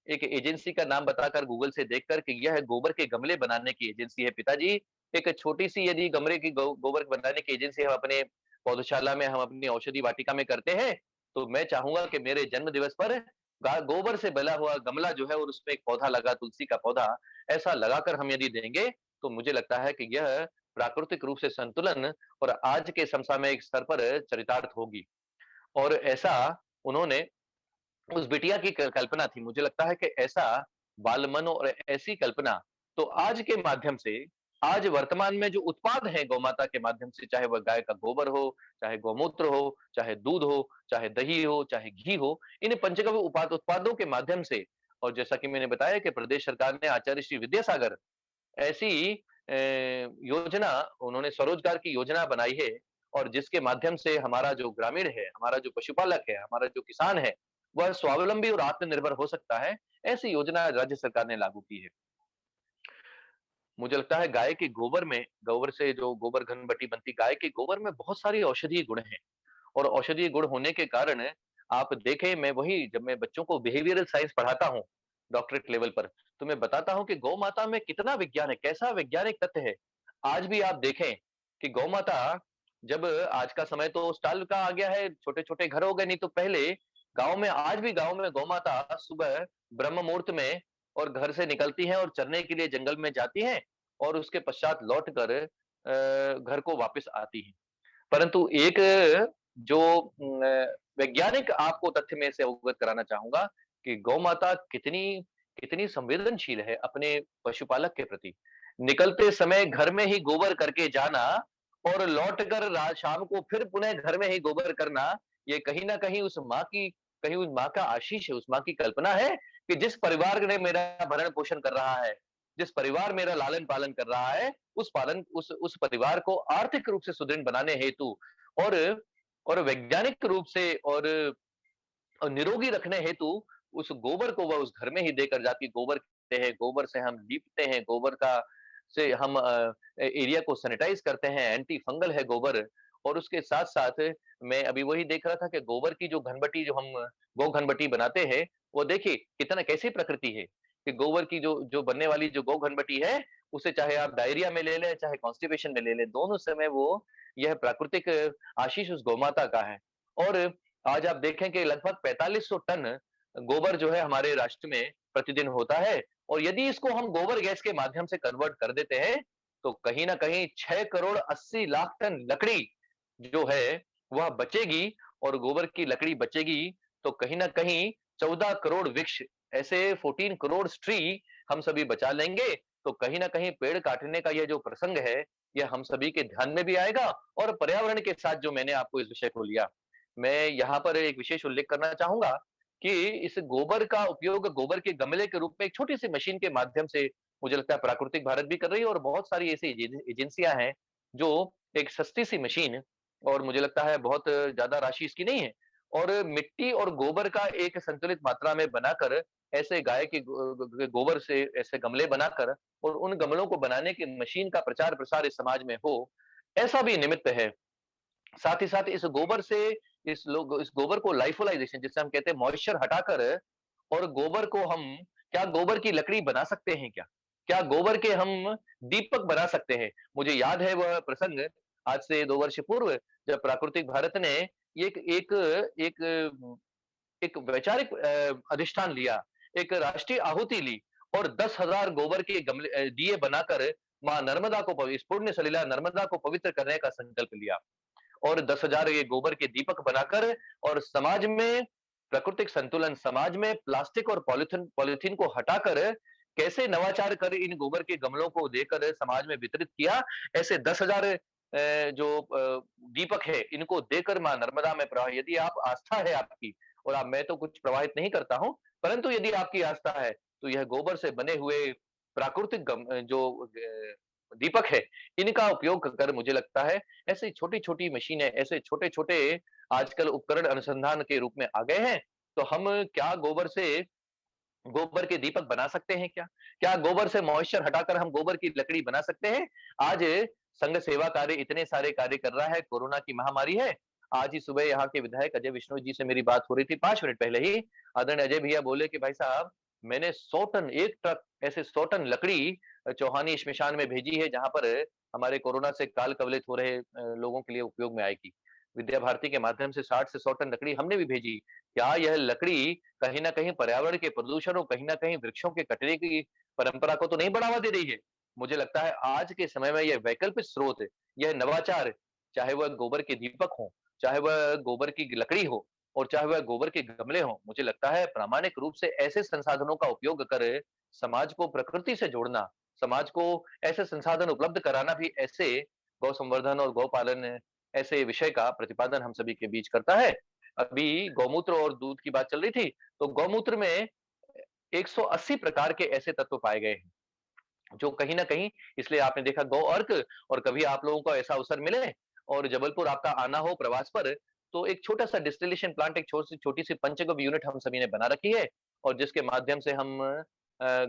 एक एजेंसी का नाम बताकर गूगल से देखकर कि यह गोबर के गमले बनाने की एजेंसी है। पिताजी, एक छोटी-सी यदि गमले की गोबर बनाने की एजेंसी हम अपने पौधशाला में, हम अपनी औषधि वाटिका में करते हैं, तो मैं चाहूँगा कि मेरे जन्म दिवस पर गा गोबर से बना हुआ गमला जो है और उसमें एक पौधा लगा, तुलसी का पौधा, ऐसा लगाकर हम यदि देंगे, तो मुझे लगता है कि यह प्राकृतिक रूप से संतुलन और आज के समसामयिक स्तर पर चरितार्थ होगी। और ऐसा उन्होंने उस बिटिया की कल्पना थी। मुझे लगता है कि ऐसा बालमन और ऐसी कल्पना तो आज के माध्यम से, आज वर्तमान में जो उत्पाद हैं गौमाता के माध्यम से, चाहे वह गाय का गोबर हो, चाहे गौमूत्र हो, चाहे दूध हो, चाहे दही हो, चाहे घी हो, इन पंचगव्य उत्पादों के माध्यम से, और जैसा कि मैंने बताया कि प्रदेश सरकार ने आचार्य श्री विद्यासागर ऐसी योजना, उन्होंने स्वरोजगार की योजना बनाई है और जिसके माध्यम से हमारा जो ग्रामीण है, हमारा जो पशुपालक है, हमारा जो किसान है, वह स्वावलंबी और आत्मनिर्भर हो सकता है। ऐसी योजना राज्य सरकार ने लागू की है। मुझे लगता है गाय के गोबर में, गोबर से जो गोबर घनबट्टी बनती, गाय के गोबर में बहुत सारी औषधीय गुण हैं और औषधीय गुण होने के कारण आप देखें, मैं वही जब मैं बच्चों को बिहेवियरल साइंस पढ़ाता हूँ, डॉक्टरेट लेवल पर, तो मैं बताता हूँ कि गौ माता में कितना विज्ञान है, कैसा वैज्ञानिक तथ्य है। आज भी आप देखें कि गौ माता, जब आज का समय तो स्टाल का आ गया है, छोटे-छोटे घर हो गए, नहीं तो पहले गाँव में, आज भी गाँव में गौ माता सुबह ब्रह्म मुहूर्त में और घर से निकलती हैं और चरने के लिए जंगल में जाती हैं और उसके पश्चात लौटकर घर को वापस आती हैं। परंतु एक जो वैज्ञानिक आपको तथ्य में से अवगत कराना चाहूँगा कि गौ माता कितनी कितनी संवेदनशील है अपने पशुपालक के प्रति। निकलते समय घर में ही गोबर करके जाना और लौटकर रा शाम को फिर पुनः घर में ही गोबर करना, ये कहीं न कहीं उस माँ की, कहीं उस माँ का आशीष है, उस माँ की कल्पना है कि जिस परिवार ने मेरा भरण-पोषण कर रहा है, जिस परिवार मेरा लालन-पालन कर रहा है, उस परिवार को आर्थिक रूप से सुदृढ़ बनाने हेतु और वैज्ञानिक रूप से और निरोगी रखने हेतु उस गोबर को वह उस घर में ही देकर जाती। गोबर खाते हैं, गोबर से हम लीपते हैं, गोबर का से हम एरिया को सैनिटाइज करते हैं, एंटी फंगल है गोबर। और उसके साथ-साथ मैं अभी वही देख रहा था कि गोबर की जो घनबटी जो हम गौ घनबटी बनाते हैं, वो देखिए कितना कैसी प्रकृति है कि गोबर की जो जो बनने वाली जो गौ घनबटी है, उसे चाहे आप डायरिया में ले लें, चाहे कॉन्स्टिपेशन में ले लें, दोनों समय वो यह प्राकृतिक आशीष उस गौमाता का है। और आज आप देखें कि लगभग 4500 टन गोबर जो है हमारे राष्ट्र में प्रतिदिन होता है और यदि इसको हम गोबर गैस के माध्यम से कन्वर्ट कर देते हैं, तो कहीं न कहीं 6 करोड़ 80 लाख टन लकड़ी जो है, वह बचेगी और गोबर की लकड़ी बचेगी, तो कहीं न कहीं 14 करोड़ वृक्ष, ऐसे 14 करोड़ ट्री हम सभी बचा लेंगे, तो कहीं न कहीं पेड़ काटने का यह जो प्रसंग है, यह हम सभी के ध्यान में भी आएगा और पर्यावरण के साथ जो मैंने आपको इस विषय को लिया, मैं यहाँ पर एक विशेष उल्लेख करना चाहूँगा कि इस गोबर का उपयोग गोबर के गमले के रूप में एक छोटी-सी मशीन के माध्यम से मुझे लगता है प्राकृतिक भारत भी कर रही है और बहुत सारी ऐसी एजेंसियाँ हैं, जो एक सस्ती-सी मशीन, और मुझे लगता है बहुत ज़्यादा राशि इसकी नहीं है, और मिट्टी और गोबर का एक संतुलित मात्रा में बनाकर ऐसे गाय के गोबर से ऐसे गमले बनाकर और उन गमलों को बनाने की मशीन का प्रचार-प्रसार इस समाज में हो, ऐसा भी निमित्त है। साथ ही साथ इस गोबर को लाइफोलाइजेशन जिसे हम कहते हैं मॉइस्चर हटाकर और गोबर को हम, क्या गोबर की लकड़ी बना सकते हैं क्या? क्या गोबर के हम दीपक बना सकते हैं? मुझे याद है वह प्रसंग आज से 2 वर्ष पूर्व जब प्राकृतिक भारत ने एक एक एक एक वैचारिक अधिष्ठान लिया, एक राष्ट्रीय आहुति ली और 10,000 गोबर के गमले दिए बनाकर माँ नर्मदा को इस पुण्य सलिला नर्मदा को पवित्र करने का संकल्प लिया। और 10,000 ये गोबर के दीपक बनाकर और समाज में प्राकृतिक संतुलन, समाज में प्लास्टिक और पॉलीथिन पॉलीथीन को हटाकर कैसे नवाचार कर इन गोबर के गमलों को देकर समाज में वितरित किया। ऐसे 10,000 दीपक है, इनको देकर माँ नर्मदा में प्रवाह यदि आप आस्था है आपकी और आप मैं तो कुछ प्रवाहित नहीं करता हूँ, परंतु यदि आपकी आस्था है, तो यह गोबर से बने हुए प्राकृतिक जो दीपक है, इनका उपयोग कर मुझे लगता है, ऐसी छोटी-छोटी मशीनें, ऐसे छोटे-छोटे आजकल उपकरण अनुसंधान के रूप में आ गए हैं, तो हम क्या गोबर के दीपक बना सकते हैं क्या? क्या गोबर से मॉइस्चर हटाकर हम गोबर की लकड़ी बना सकते हैं? आज संघ सेवा कार्य इतने सारे कार्य कर रहा है, कोरोना की महामारी है। आज ही सुबह यहाँ के विधायक अजय विश्नोई जी से मेरी बात हो रही थी 5 मिनट पहले ही। आदरणीय अजय भैया बोले कि भाई साहब मैंने 100 टन 1 ट्रक ऐसे 100 टन लकड़ी चौहानी श्मशान में भेजी है जहाँ पर हमारे कोरोना से काल कवलित हो रहे लोगों के लिए उपयोग में आएगी। विद्या भारती के माध्यम से 60 से 100 टन लकड़ी हमने भी भेजी। क्या यह लकड़ी कहीं न कहीं पर्यावरण के प्रदूषण और कहीं न कहीं वृक्षों के कटने की परंपरा को तो नहीं बढ़ावा दे रही है? मुझे लगता है आज के समय में यह वैकल्पिक स्रोत, यह नवाचार, चाहे वह गोबर के दीपक हों, चाहे वह गोबर की लकड़ी हो और चाहे वह गोबर के गमले हों, मुझे लगता है प्रामाणिक रूप से ऐसे संसाधनों का उपयोग कर समाज को प्रकृति से जोड़ना, समाज को ऐसे संसाधन उपलब्ध कराना भी ऐसे गौ संवर्धन और गौ पालन ऐसे विषय का प्रतिपादन हम सभी के बीच करता है। अभी गौमूत्र और दूध की बात चल रही थी, तो गौमूत्र में 180 प्रकार के ऐसे तत्व पाए गए हैं, जो कहीं न कहीं इसलिए आपने देखा गौ अर्क और कभी आप लोगों को ऐसा अवसर मिले और जबलपुर आपका आना हो प्रवास पर, तो एक छोटा-सा डिस्टिलेशन प्लांट, एक छोटी-सी पंचगव्य यूनिट हम सभी ने बना रखी है और जिसके माध्यम से हम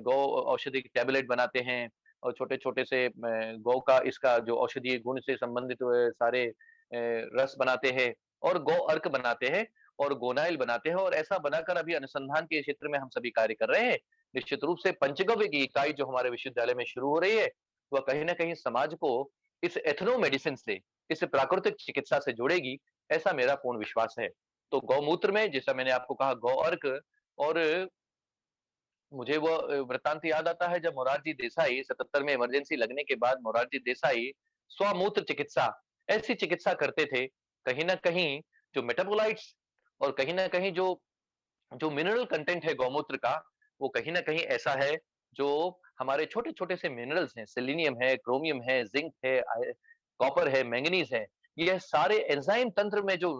गौ औषधि की टैबलेट बनाते हैं और छोटे-छोटे से गौ का इसका जो औषधीय गुण से संबंधित सारे रस बनाते हैं और गौ अर्क बनाते हैं और गोनाइल बनाते हैं और ऐसा बनाकर अभी अनुसंधान के क्षेत्र में हम सभी कार्य कर रहे हैं। निश्चित रूप से पंचगव्य की इकाई जो हमारे विश्वविद्यालय में शुरू हो रही है, वह कहीं न कहीं समाज को इस एथनो मेडिसिन से, इस प्राकृतिक चिकित्सा से जोड़ेगी, ऐसा मेरा पूर्ण विश्वास है। तो गौमूत्र में जैसा मैंने आपको कहा गौ अर्क और मुझे वो वृत्तांत याद आता है जब मोरारजी देसाई 77 में इमरजेंसी लगने के बाद मोरारजी देसाई स्वमूत्र चिकित्सा, ऐसी चिकित्सा करते थे। कहीं न कहीं जो मेटाबोलाइट्स और कहीं न कहीं जो जो मिनरल कंटेंट है गौमूत्र का, वो कहीं न कहीं ऐसा है, जो हमारे छोटे-छोटे से मिनरल्स हैं, सेलेनियम है, क्रोमियम है, ज़िंक है, कॉपर है, मैंगनीज़ है। ये सारे एंजाइम तंत्र में जो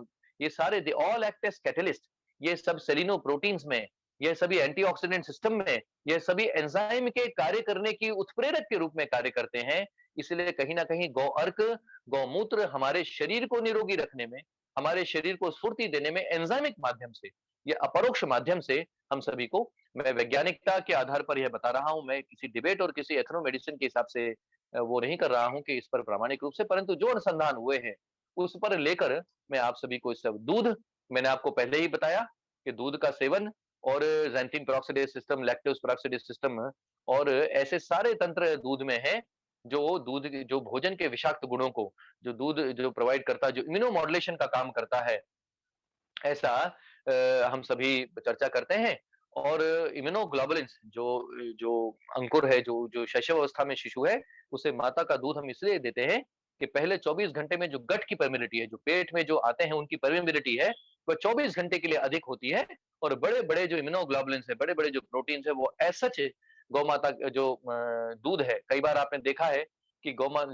ये सारे they all act as catalyst, ये सब सेलिनोप्रोटीन्स में, ये सभी एंटीऑक्सीडेंट सिस्टम में, ये सभी एंजाइम के कार्य करने की उत्प्रेरक के रूप में कार्य करते हैं। इसलिए कहीं न कहीं गौ अर्क, गौमूत्र हमारे शरीर को निरोगी रखने में, हमारे शरीर को स्फूर्ति देने में एंजाइमिक माध्यम से ये अपरोक्ष माध्यम से हम सभी को मैं वैज्ञानिकता के आधार पर यह बता रहा हूँ, मैं किसी डिबेट और किसी एथनो मेडिसिन के हिसाब से वो नहीं कर रहा हूँ कि इस पर प्रामाणिक रूप से, परंतु जो अनुसंधान हुए हैं, उस पर लेकर मैं आप सभी को इस सब दूध मैंने आपको पहले ही बताया कि दूध का सेवन और ज़ैंथीन पेरोक्सिडेज सिस्टम, लैक्टोज़ पेरोक्सिडेज सिस्टम और ऐसे सारे तंत्र दूध में हैं, जो भोजन के विषाक्त गुणों को, जो दूध जो प्रोवाइड करता है, जो इम्यूनो मॉड्यूलेशन का काम करता है, ऐसा हम सभी चर्चा करते हैं और इम्यूनोग्लोबुलिन्स जो जो अंकुर है, जो जो शैशव अवस्था में शिशु है, उसे माता का दूध हम इसलिए देते हैं कि पहले 24 घंटे में जो गट की परमिलिटी है, जो पेट में जो आते हैं उनकी परमिलिटी है, वह 24 घंटे के लिए अधिक होती है और बड़े-बड़े जो इम्यूनोग्लोबुलिन्स है, बड़े-बड़े जो प्रोटीन्स है, वो एज़ सच गौ माता जो दूध है, कई बार आपने देखा है कि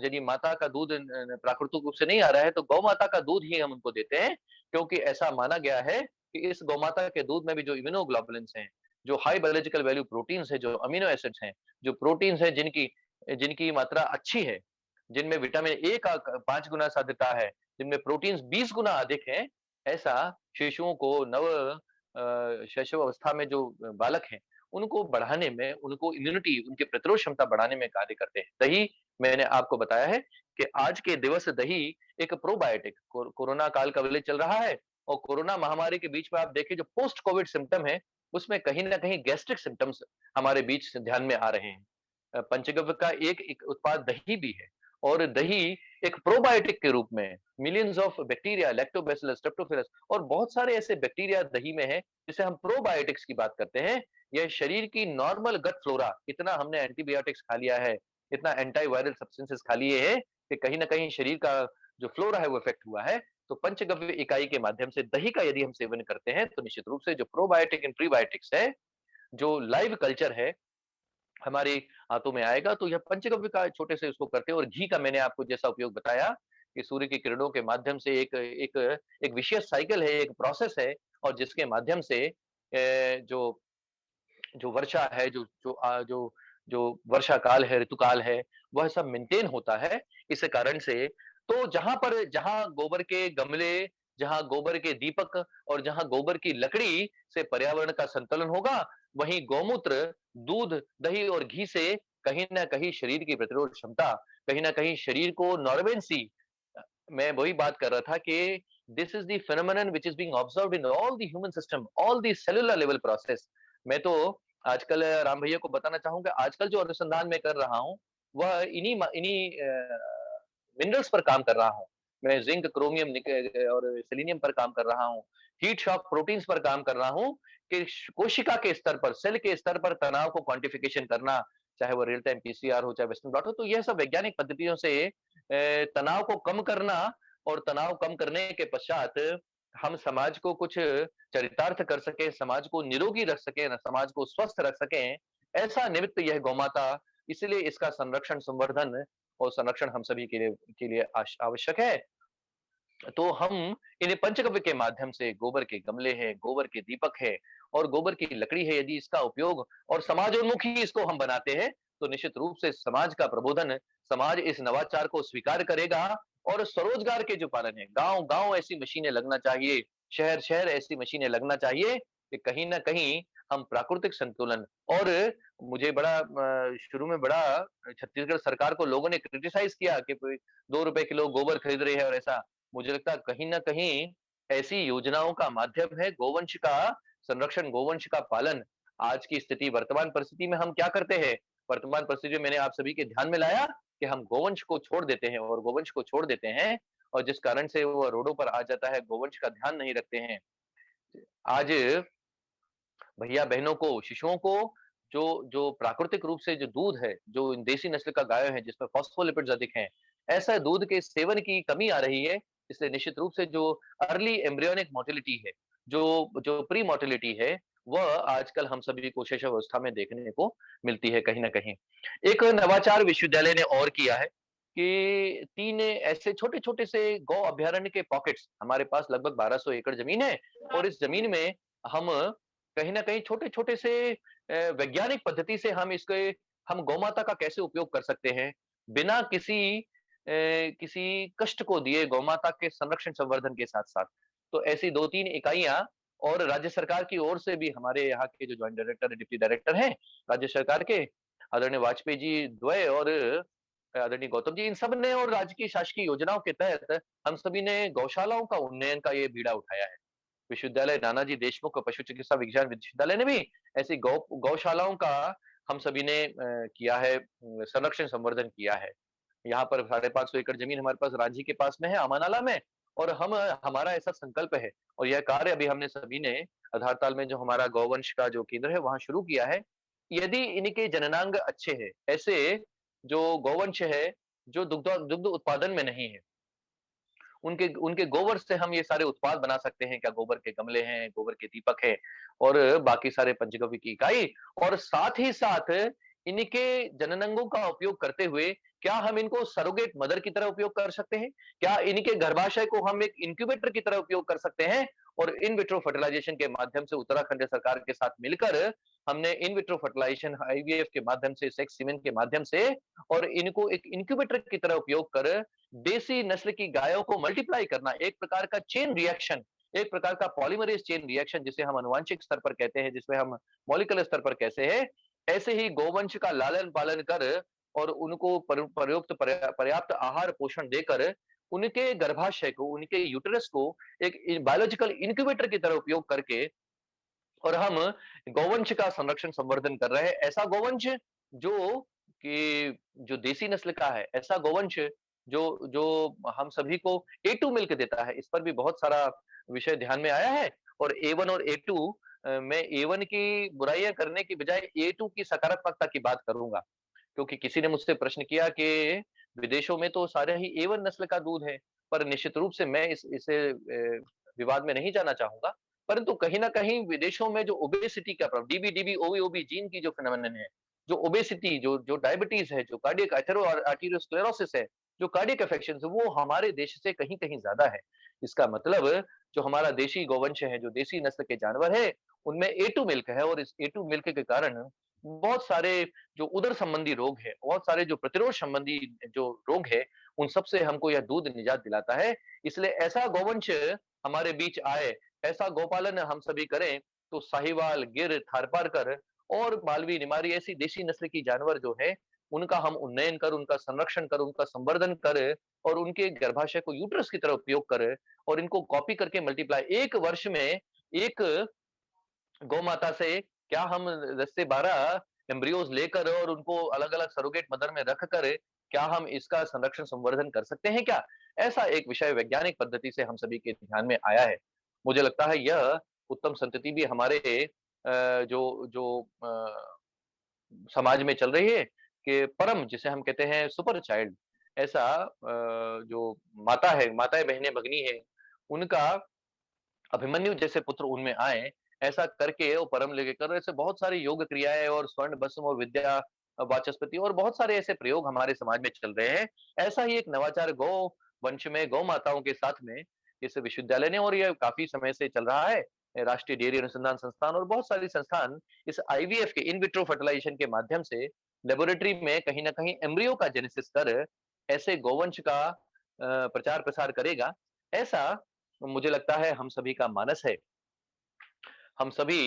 यदि माता का दूध प्राकृतिक रूप से नहीं आ रहा है, तो गौ माता का दूध ही हम उनको देते हैं, क्योंकि ऐसा माना गया है कि इस गौमाता के दूध में भी जो इम्यूनोग्लोबुलिन्स हैं, जो हाई बायोलॉजिकल वैल्यू प्रोटीन्स हैं, जो अमीनो एसिड्स हैं, जो प्रोटीन्स हैं जिनकी जिनकी मात्रा अच्छी है, जिनमें विटामिन ए का 5 गुना साध्यता है, जिनमें प्रोटीन्स 20 गुना अधिक हैं, ऐसा शिशुओं को शैशव अवस्था में जो बालक हैं, उनको बढ़ाने में, उनको इम्यूनिटी, उनकी प्रतिरोध क्षमता बढ़ाने में कार्य करते हैं। दही मैंने आपको बताया है कि आज के दिवस दही एक प्रोबायोटिक कोरोना काल का विलय चल रहा है और कोरोना महामारी के बीच में आप देखिए जो पोस्ट कोविड सिम्पटम है, उसमें कहीं न कहीं गैस्ट्रिक सिम्पटम्स हमारे बीच से ध्यान में आ रहे हैं। पंचगव्य का एक उत्पाद दही भी है और दही एक प्रोबायोटिक के रूप में मिलियंस ऑफ बैक्टीरिया, लैक्टोबैसिलस, स्ट्रेप्टोफिलस और बहुत सारे ऐसे बैक्टीरिया दही में है, जिसे हम प्रोबायोटिक्स की बात करते हैं। यह शरीर की नॉर्मल गट फ्लोरा, इतना हमने एंटीबायोटिक्स खा लिया है, इतना एंटी वायरल सब्सटेंसेस खा लिए हैं कि कहीं न कहीं शरीर का जो फ्लोरा है वो इफेक्ट हुआ है। तो पंचगव्य इकाई के माध्यम से दही का यदि हम सेवन करते हैं तो निश्चित रूप से जो प्रोबायोटिक एंड प्रीबायोटिक्स है, जो लाइव कल्चर है, हमारे हाथों में आएगा। तो यह पंचगव्य का छोटे से उसको करते हैं। और घी का मैंने आपको जैसा उपयोग बताया कि सूर्य की किरणों के माध्यम से एक एक एक विशेष साइकिल है, एक प्रोसेस है, और जिसके माध्यम से जो जो वर्षा है, जो वर्षा काल है, ऋतुकाल है, वह सब मेंटेन होता है। इस कारण से तो जहाँ गोबर के गमले, जहाँ गोबर के दीपक और जहाँ गोबर की लकड़ी से पर्यावरण का संतुलन होगा, वहीं गौमूत्र, दूध, दही और घी से कहीं न कहीं शरीर की प्रतिरोध क्षमता, कहीं न कहीं शरीर को नॉर्मेंसी, मैं वही बात कर रहा था कि this is the phenomenon which is being observed in all the human system, all the cellular level process. मैं तो आजकल राम भैया को बताना चाहूँगा, आजकल जो अनुसंधान मैं कर रहा हूँ, वह इन्हीं मिनरल्स पर काम कर रहा हूँ। मैं ज़िंक, क्रोमियम, और सेलेनियम पर काम कर रहा हूँ। हीट शॉक प्रोटीन्स पर काम कर रहा हूँ कि कोशिका के स्तर पर, सेल के स्तर पर तनाव को क्वांटिफिकेशन करना, चाहे वो रियल टाइम पीसीआर हो, चाहे वेस्टर्न ब्लॉट हो, तो यह सब वैज्ञानिक पद्धतियों से तनाव को कम करना, और तनाव कम करने के पश्चात हम समाज को कुछ चरितार्थ कर सकें, समाज को निरोगी रख सकें, समाज को स्वस्थ रख सकें, ऐसा निमित्त यह गौमाता, इसलिए इसका संरक्षण, संवर्धन और संरक्षण हम सभी के लिए आवश्यक है। तो हम इन्हें पंचगव्य के माध्यम से, गोबर के गमले हैं, गोबर के दीपक है और गोबर की लकड़ी है, यदि इसका उपयोग और समाजोन्मुखी इसको हम बनाते हैं, तो निश्चित रूप से समाज का प्रबोधन, समाज इस नवाचार को स्वीकार करेगा। और स्वरोजगार के जो पालन है, गांव-गांव ऐसी मशीनें लगना चाहिए, शहर-शहर ऐसी मशीनें लगना चाहिए कि कहीं न कहीं हम प्राकृतिक संतुलन, और मुझे बड़ा शुरू में बड़ा छत्तीसगढ़ सरकार को लोगों ने क्रिटिसाइज़ किया कि ₹2 किलो गोबर खरीद रही है और ऐसा। मुझे लगता है कहीं न कहीं ऐसी योजनाओं का माध्यम है गोवंश का संरक्षण, गोवंश का पालन। आज की स्थिति, वर्तमान परिस्थिति में हम क्या करते हैं? वर्तमान परिस्थिति में मैंने आप सभी के ध्यान में लाया कि हम गोवंश को छोड़ देते हैं, और गोवंश को छोड़ देते हैं, और जिस कारण से वो रोडों पर आ जाता है, गोवंश का ध्यान नहीं रखते हैं। आज भैया-बहनों को, शिशुओं को जो जो प्राकृतिक रूप से जो दूध है, जो देसी नस्ल का गाय है जिसमें फॉस्फोलिपिड्स अधिक हैं, ऐसा दूध के सेवन की कमी आ रही है। इसलिए निश्चित रूप से जो अर्ली एम्ब्रियोनिक मोर्टेलिटी है, जो जो प्री मोर्टेलिटी है, वह आजकल हम सभी को शैशवावस्था में देखने को मिलती है कहीं न कहीं। एक नवाचार विश्वविद्यालय ने और किया है कि 3 ऐसे छोटे-छोटे से गौ अभयारण्य के पॉकेट्स, हमारे पास लगभग 1200 एकड़ ज़मीन है, और इस ज़मीन में हम कहीं न कहीं छोटे-छोटे से वैज्ञानिक पद्धति से हम गौमाता का कैसे उपयोग कर सकते हैं, बिना किसी कष्ट को दिए गौमाता के संरक्षण संवर्धन के साथ-साथ। तो ऐसी 2-3 इकाइयाँ, और राज्य सरकार की ओर से भी हमारे यहाँ के जो जॉइंट डायरेक्टर, डिप्टी डायरेक्टर हैं, राज्य सरकार के, आदरणीय वाजपेयी जी द्वय और आदरणीय गौतम जी, इन सब ने और राज्य की शासकीय योजनाओं के तहत हम सभी ने गौशालाओं का उन्नयन का ये बीड़ा उठाया है। विश्वविद्यालय नानाजी देशमुख पशु चिकित्सा विज्ञान विश्वविद्यालय ने भी ऐसी गौशालाओं का हम सभी ने किया है, संरक्षण संवर्धन किया है। यहाँ पर 550 एकड़ जमीन हमारे पास रांझी के पास में है, अमानाला में, और हमारा ऐसा संकल्प है, और यह कार्य अभी हमने सभी ने आधारताल में जो हमारा गौवंश का जो केंद्र है वहाँ शुरू किया है। यदि इनके जननांग अच्छे हैं, ऐसे जो गौवंश है, जो दुग्ध दुग्ध उत्पादन में नहीं है, उनके उनके गोबर से हम ये सारे उत्पाद बना सकते हैं क्या? गोबर के गमले हैं, गोबर के दीपक हैं, और बाकी सारे पंचगव्य की इकाई, और साथ ही साथ इनके जननांगों का उपयोग करते हुए क्या हम इनको सरोगेट मदर की तरह उपयोग कर सकते हैं? क्या इनके गर्भाशय को हम एक इन्क्यूबेटर की तरह उपयोग कर सकते हैं? और इन विट्रो फर्टिलाइजेशन के माध्यम से उत्तराखंड सरकार के साथ मिलकर हमने इन विट्रो फर्टिलाइजेशन, आईवीएफ के माध्यम से, सेक्स सीमेन के माध्यम से, और इनको एक इन्क्यूबेटर की तरह उपयोग कर देसी नस्ल की गायों को मल्टीप्लाई करना, एक प्रकार का चेन रिएक्शन, एक प्रकार का पॉलीमरेज चेन रिएक्शन, जिसे हम आनुवांशिक स्तर पर कहते हैं, जिसमें हम मॉलिक्यूलर स्तर पर कैसे हैं, ऐसे ही गोवंश का लालन पालन कर और उनको पर्याप्त पर्याप्त आहार पोषण देकर उनके गर्भाशय को, उनके यूटेरस को एक बायोलॉजिकल इनक्यूबेटर की तरह उपयोग करके, और हम गौवंश का संरक्षण संवर्धन कर रहे हैं। ऐसा गौवंश जो जो देसी नस्ल का है, ऐसा गौवंश जो जो हम सभी को A2 मिल्क देता है। इस पर भी बहुत सारा विषय ध्यान में आया है, और A1 और A2, मैं A1 की बुराइयां करने की बजाय A2 की सकारात्मकता की बात करूंगा। क्योंकि किसी ने मुझसे प्रश्न किया कि विदेशों में तो सारे ही A1 नस्ल का दूध है, पर निश्चित रूप से मैं इसे विवाद में नहीं जाना चाहूँगा। परंतु कहीं न कहीं विदेशों में जो ओबेसिटी का डीबी, ओवी-ओबी जीन की जो फेनोमेनन है, जो ओबेसिटी, जो जो डायबिटीज़ है, जो कार्डियक एथेरो आर्टेरियोस्क्लेरोसिस है, जो कार्डियक अफेक्शंस है, वो हमारे देश से कहीं-कहीं ज़्यादा है। इसका मतलब जो हमारा देशी गौवंश है, जो देसी नस्ल के जानवर हैं, उनमें ए2 मिल्क है और इस ए2 मिल्क के कारण बहुत सारे जो उदर संबंधी रोग हैं, बहुत सारे जो प्रतिरोध संबंधी जो रोग हैं, उन सब से हमको यह दूध निजात दिलाता है। इसलिए ऐसा गौवंश हमारे बीच आए, ऐसा गौपालन हम सभी करें, तो साहिवाल, गिर, थारपारकर और मालवी, निमारी ऐसी देशी नस्ल की जानवर जो है, उनका हम उन्नयन कर, उनका संरक्षण कर, उनका संवर्धन कर और उनके गर्भाशय को यूट्रस की तरह उपयोग कर और इनको कॉपी करके मल्टीप्लाई 1 वर्ष में 1 गौमाता से क्या हम 10 से 12 एम्ब्रियोज लेकर और उनको अलग-अलग सरोगेट मदर में रखकर क्या हम इसका संरक्षण संवर्धन कर सकते हैं क्या? ऐसा एक विषय वैज्ञानिक पद्धति से हम सभी के ध्यान में आया है। मुझे लगता है यह उत्तम संतति भी हमारे जो जो समाज में चल रही है कि परम जिसे हम कहते हैं सुपर चाइल्ड ऐसा जो माता है, माताएँ, बहनें, भगिनी हैं, उनका अभिमन्यु जैसे पुत्र उनमें आए, ऐसा करके वो परम लेके कर ऐसे बहुत सारी योग क्रियाएँ और स्वर्ण भस्म और विद्या वाचस्पति और बहुत सारे ऐसे प्रयोग हमारे समाज में चल रहे हैं। ऐसा ही एक नवाचार गौ वंश में गौ माताओं के साथ में इस विश्वविद्यालय ने और ये काफ़ी समय से चल रहा है। राष्ट्रीय डेयरी अनुसंधान संस्थान और बहुत सारी संस्थान इस आईवीएफ के इन विट्रो फर्टिलाइजेशन के माध्यम से लेबोरेटरी में कहीं न कहीं एम्ब्रियो का जेनेसिस कर ऐसे गौवंश का प्रचार-प्रसार करेगा। ऐसा मुझे लगता है हम सभी का मानस है। हम सभी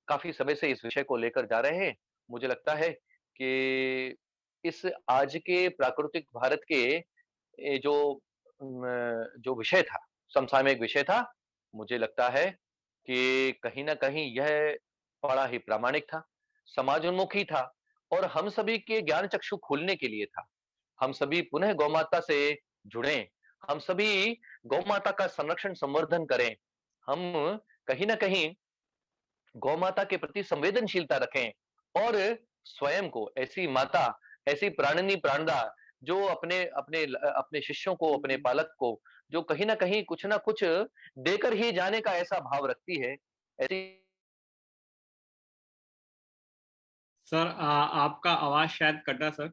काफ़ी समय से इस विषय को लेकर जा रहे हैं। मुझे लगता है कि इस आज के प्राकृतिक भारत के जो जो विषय था, समसामयिक विषय था, मुझे लगता है कि कहीं न कहीं यह बड़ा ही प्रामाणिक था, समाजोन्मुखी था और हम सभी के ज्ञान चक्षु खोलने के लिए था। हम सभी पुनः गौमाता से जुड़ें, हम सभी गौमाता का संरक्षण संवर्धन करें। हम कहीं न कहीं गौमाता के प्रति संवेदनशीलता रखें और स्वयं को ऐसी माता, ऐसी प्राणिनी प्राणदा जो अपने शिष्यों को, अपने पालक को जो कहीं न कहीं कुछ न कुछ देकर ही जाने का ऐसा भाव रखती है, ऐसी
सर आपका आवाज़ शायद कटा सर।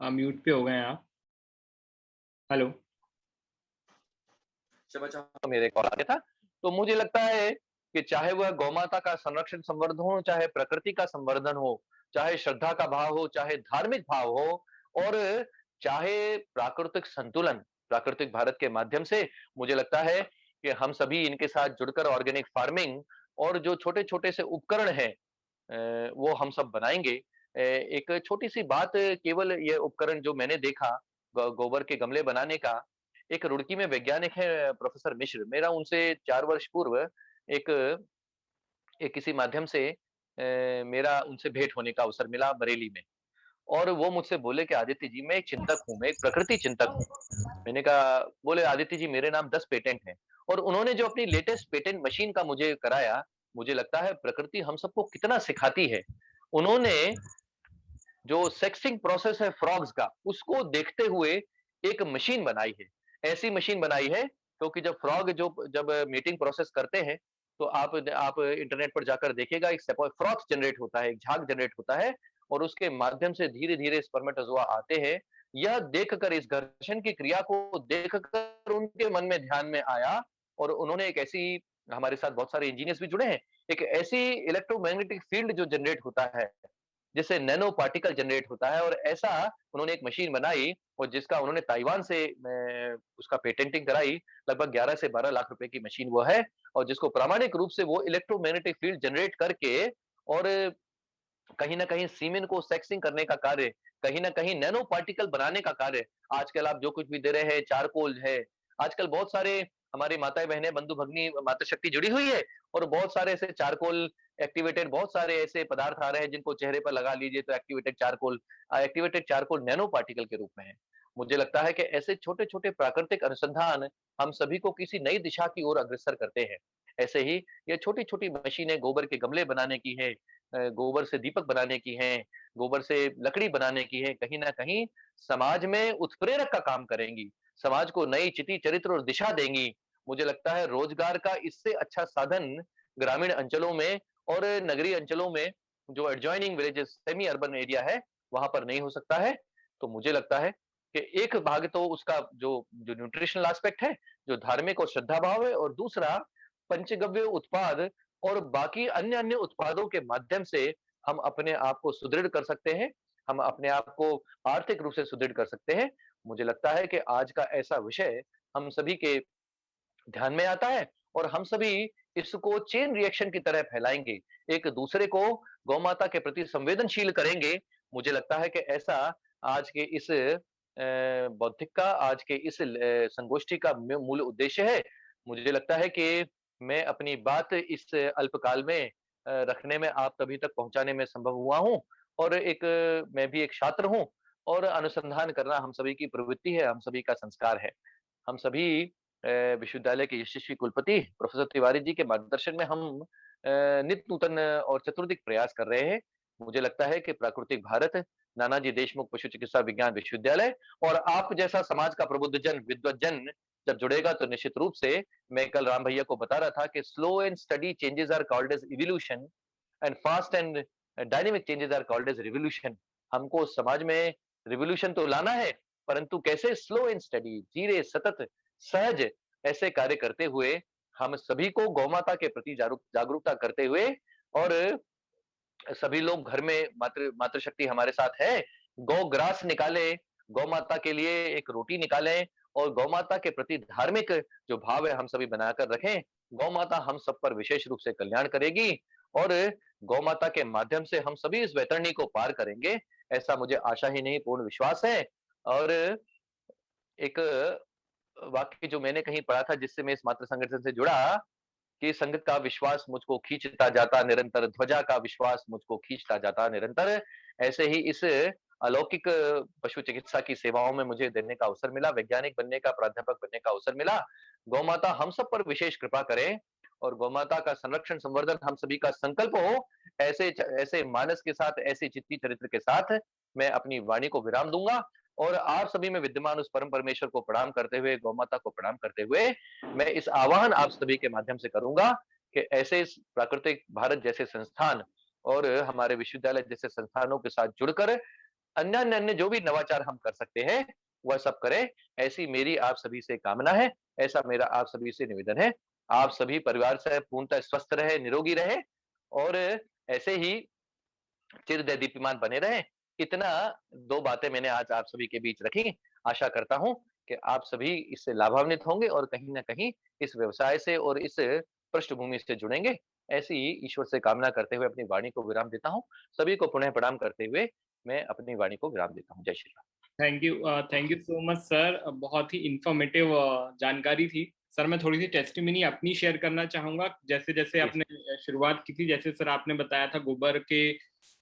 म्यूट पे हो गए हैं आप। हेलो।
मेरे कॉल आ गया था। तो मुझे लगता है कि चाहे वह गौमाता का संरक्षण संवर्धन हो, चाहे प्रकृति का संवर्धन हो, चाहे श्रद्धा का भाव हो, चाहे धार्मिक भाव हो और चाहे प्राकृतिक संतुलन, प्राकृतिक भारत के माध्यम से मुझे लगता है कि हम सभी इनके साथ जुड़कर ऑर्गेनिक फार्मिंग और जो छोटे-छोटे से उपकरण हैं वो हम सब बनाएँगे। एक छोटी-सी बात केवल ये उपकरण जो मैंने देखा गोबर के गमले बनाने का, एक रुड़की में वैज्ञानिक है प्रोफ़ेसर मिश्र, मेरा उनसे 4 वर्ष पूर्व एक एक किसी माध्यम से मेरा उनसे भेंट होने का अवसर मिला बरेली में और वो मुझसे बोले कि आदित्य जी मैं एक चिंतक हूँ, मैं एक प्रकृति चिंतक हूँ। मैंने कहा बोले आदित्य जी मेरे नाम 10 पेटेंट हैं और उन्होंने जो अपनी लेटेस्ट पेटेंट मशीन का मुझे कराया, मुझे लगता है प्रकृति हम सबको कितना सिखाती है। उन्होंने जो सेक्सिंग प्रोसेस है फ्रॉग्स का, उसको देखते हुए एक मशीन बनाई है। ऐसी मशीन बनाई है क्योंकि जब फ्रॉग जब मीटिंग प्रोसेस करते हैं, तो आप इंटरनेट पर जाकर देखिएगा एक फ्रॉग जनरेट होता है, एक झाग जनरेट होता है और उसके माध्यम से धीरे-धीरे स्पर्मेटोज़ोआ आते हैं। यह देखकर इस घर्षण की क्रिया को देखकर उनके मन में ध्यान में आया और उन्होंने एक ऐसी हमारे साथ बहुत सारे इंजीनियर्स भी जुड़े हैं। एक ऐसी इलेक्ट्रोमैग्नेटिक फील्ड जो जनरेट होता है जिससे नैनो पार्टिकल जनरेट होता है और ऐसा उन्होंने एक मशीन बनाई और जिसका उन्होंने ताइवान से उसका पेटेंटिंग कराई लगभग 11 से 12 लाख रुपए की मशीन वो है और जिसको प्रामाणिक रूप से वो इलेक्ट्रोमैग्नेटिक फील्ड जनरेट करके और कहीं न कहीं सीमेन को सेक्सिंग करने का कार्य, कहीं न कहीं नैनो पार्टिकल बनाने का कार्य, आजकल आप जो कुछ भी दे रहे हैं, चारकोल है, आजकल बहुत सारे हमारी माताएँ-बहनें, बंधु-भगिनी, मातृशक्ति जुड़ी हुई है और बहुत सारे ऐसे चारकोल एक्टिवेटेड बहुत सारे ऐसे पदार्थ आ रहे हैं जिनको चेहरे पर लगा लीजिए तो एक्टिवेटेड चारकोल नैनो पार्टिकल के रूप में है। मुझे लगता है कि ऐसे छोटे-छोटे प्राकृतिक अनुसंधान हम सभी को किसी नई दिशा की ओर अग्रसर करते हैं। ऐसे ही ये छोटी-छोटी मशीनें गोबर के गमले बनाने की है, गोबर से दीपक बनाने की हैं, गोबर से लकड़ी बनाने की है, कहीं न कहीं समाज में उत्प्रेरक का काम करेंगी, समाज को नई चिति, चरित्र और दिशा देंगी। मुझे लगता है रोजगार का इससे अच्छा साधन ग्रामीण अंचलों में और नगरीय अंचलों में जो adjoining villages semi urban area है, वहाँ पर नहीं हो सकता है। तो मुझे लगता है कि एक भाग तो उसका जो जो न्यूट्रिशनल एस्पेक्ट है, जो धार्मिक और श्रद्धा भाव है और दूसरा पंचगव्य उत्पाद और बाकी अन्य-अन्य उत्पादों के माध्यम से हम अपने आप को सुदृढ़ कर सकते हैं, हम अपने आप को आर्थिक रूप से सुदृढ़ कर सकते हैं। मुझे लगता है कि आज का ऐसा विषय हम सभी के ध्यान में आता है और हम सभी इसको चेन रिएक्शन की तरह फैलाएँगे, एक दूसरे को गौ माता के प्रति संवेदनशील करेंगे। मुझे लगता है कि ऐसा आज के इस बौद्धिक का आज के इस संगोष्ठी का मूल उद्देश्य है। मुझे लगता है कि मैं अपनी बात इस अल्पकाल में रखने में आप तभी तक पहुँचाने में संभव हुआ हूँ और एक मैं भी एक छात्र हूँ और अनुसंधान करना हम सभी की प्रवृत्ति है, हम सभी का संस्कार है। हम सभी विश्वविद्यालय के यशस्वी कुलपति प्रोफेसर तिवारी जी के मार्गदर्शन में हम नित्य नूतन और चतुर्दिक प्रयास कर रहे हैं। मुझे लगता है कि प्राकृतिक भारत, नानाजी देशमुख पशु चिकित्सा विज्ञान विश्वविद्यालय और आप जैसा समाज का प्रबुद्ध जन, विद्वत जन जब जुड़ेगा तो निश्चित रूप से मैं कल राम भैया को बता रहा था कि slow and steady changes are called as evolution and fast and dynamic changes are called as revolution. हमको समाज में रिवोल्यूशन तो लाना है, परंतु कैसे स्लो एंड स्टडी, धीरे, सतत, सहज ऐसे कार्य करते हुए हम सभी को गौ-माता के प्रति जागरूकता करते हुए और सभी लोग घर में मातृशक्ति हमारे साथ है, गौ ग्रास निकालें, गौ माता के लिए एक रोटी निकालें और गौ माता के प्रति धार्मिक जो भाव है हम सभी बनाकर रखें। गौ माता हम सब पर विशेष रूप से कल्याण करेगी और गौ माता के माध्यम से हम सभी इस वैतरणी को पार करेंगे, ऐसा मुझे आशा ही नहीं पूर्ण विश्वास है। और एक वाक्य जो मैंने कहीं पढ़ा था जिससे मैं इस मातृ संगठन से जुड़ा कि संघ का विश्वास मुझको खींचता जाता निरंतर, ध्वजा का विश्वास मुझको खींचता जाता निरंतर। ऐसे ही इस अलौकिक पशु चिकित्सा की सेवाओं में मुझे देने का अवसर मिला, वैज्ञानिक बनने का, प्राध्यापक बनने का अवसर मिला। गौ माता हम सब पर विशेष कृपा करे और गौ माता का संरक्षण, संवर्धन हम सभी का संकल्प हो। ऐसे मानस के साथ, ऐसे चित्ती चरित्र के साथ मैं अपनी वाणी को विराम दूँगा और आप सभी में विद्यमान उस परम परमेश्वर को प्रणाम करते हुए, गौ माता को प्रणाम करते हुए मैं इस आह्वान आप सभी के माध्यम से करूँगा कि ऐसे इस प्राकृतिक भारत जैसे संस्थान और हमारे विश्वविद्यालय जैसे संस्थानों के साथ जुड़कर अन्य-अन्य जो भी नवाचार हम कर सकते हैं, वह सब करें। ऐसी मेरी आप सभी से कामना है, ऐसा मेरा आप सभी से निवेदन है। आप सभी परिवार से पूर्णतः स्वस्थ रहें, निरोगी रहें और ऐसे ही चिरदीप्यमान बने रहें। इतना 2 बातें मैंने आज आप सभी के बीच रखी। आशा करता हूँ कि आप सभी इससे लाभान्वित होंगे और कहीं न कहीं इस व्यवसाय से और इस पृष्ठभूमि से जुड़ेंगे। ऐसी ही ईश्वर से कामना करते हुए अपनी वाणी को विराम देता हूँ। सभी को पुनः प्रणाम करते हुए मैं अपनी वाणी को विराम देता हूँ। जय Shri Ram.
Thank you so much sir, बहुत ही इंफॉर्मेटिव जानकारी थी। सर मैं थोड़ी सी टेस्टिमनी अपनी शेयर करना चाहूंगा। जैसे जैसे
जी,
आपने शुरुआत की थी, जैसे सर आपने बताया था गोबर के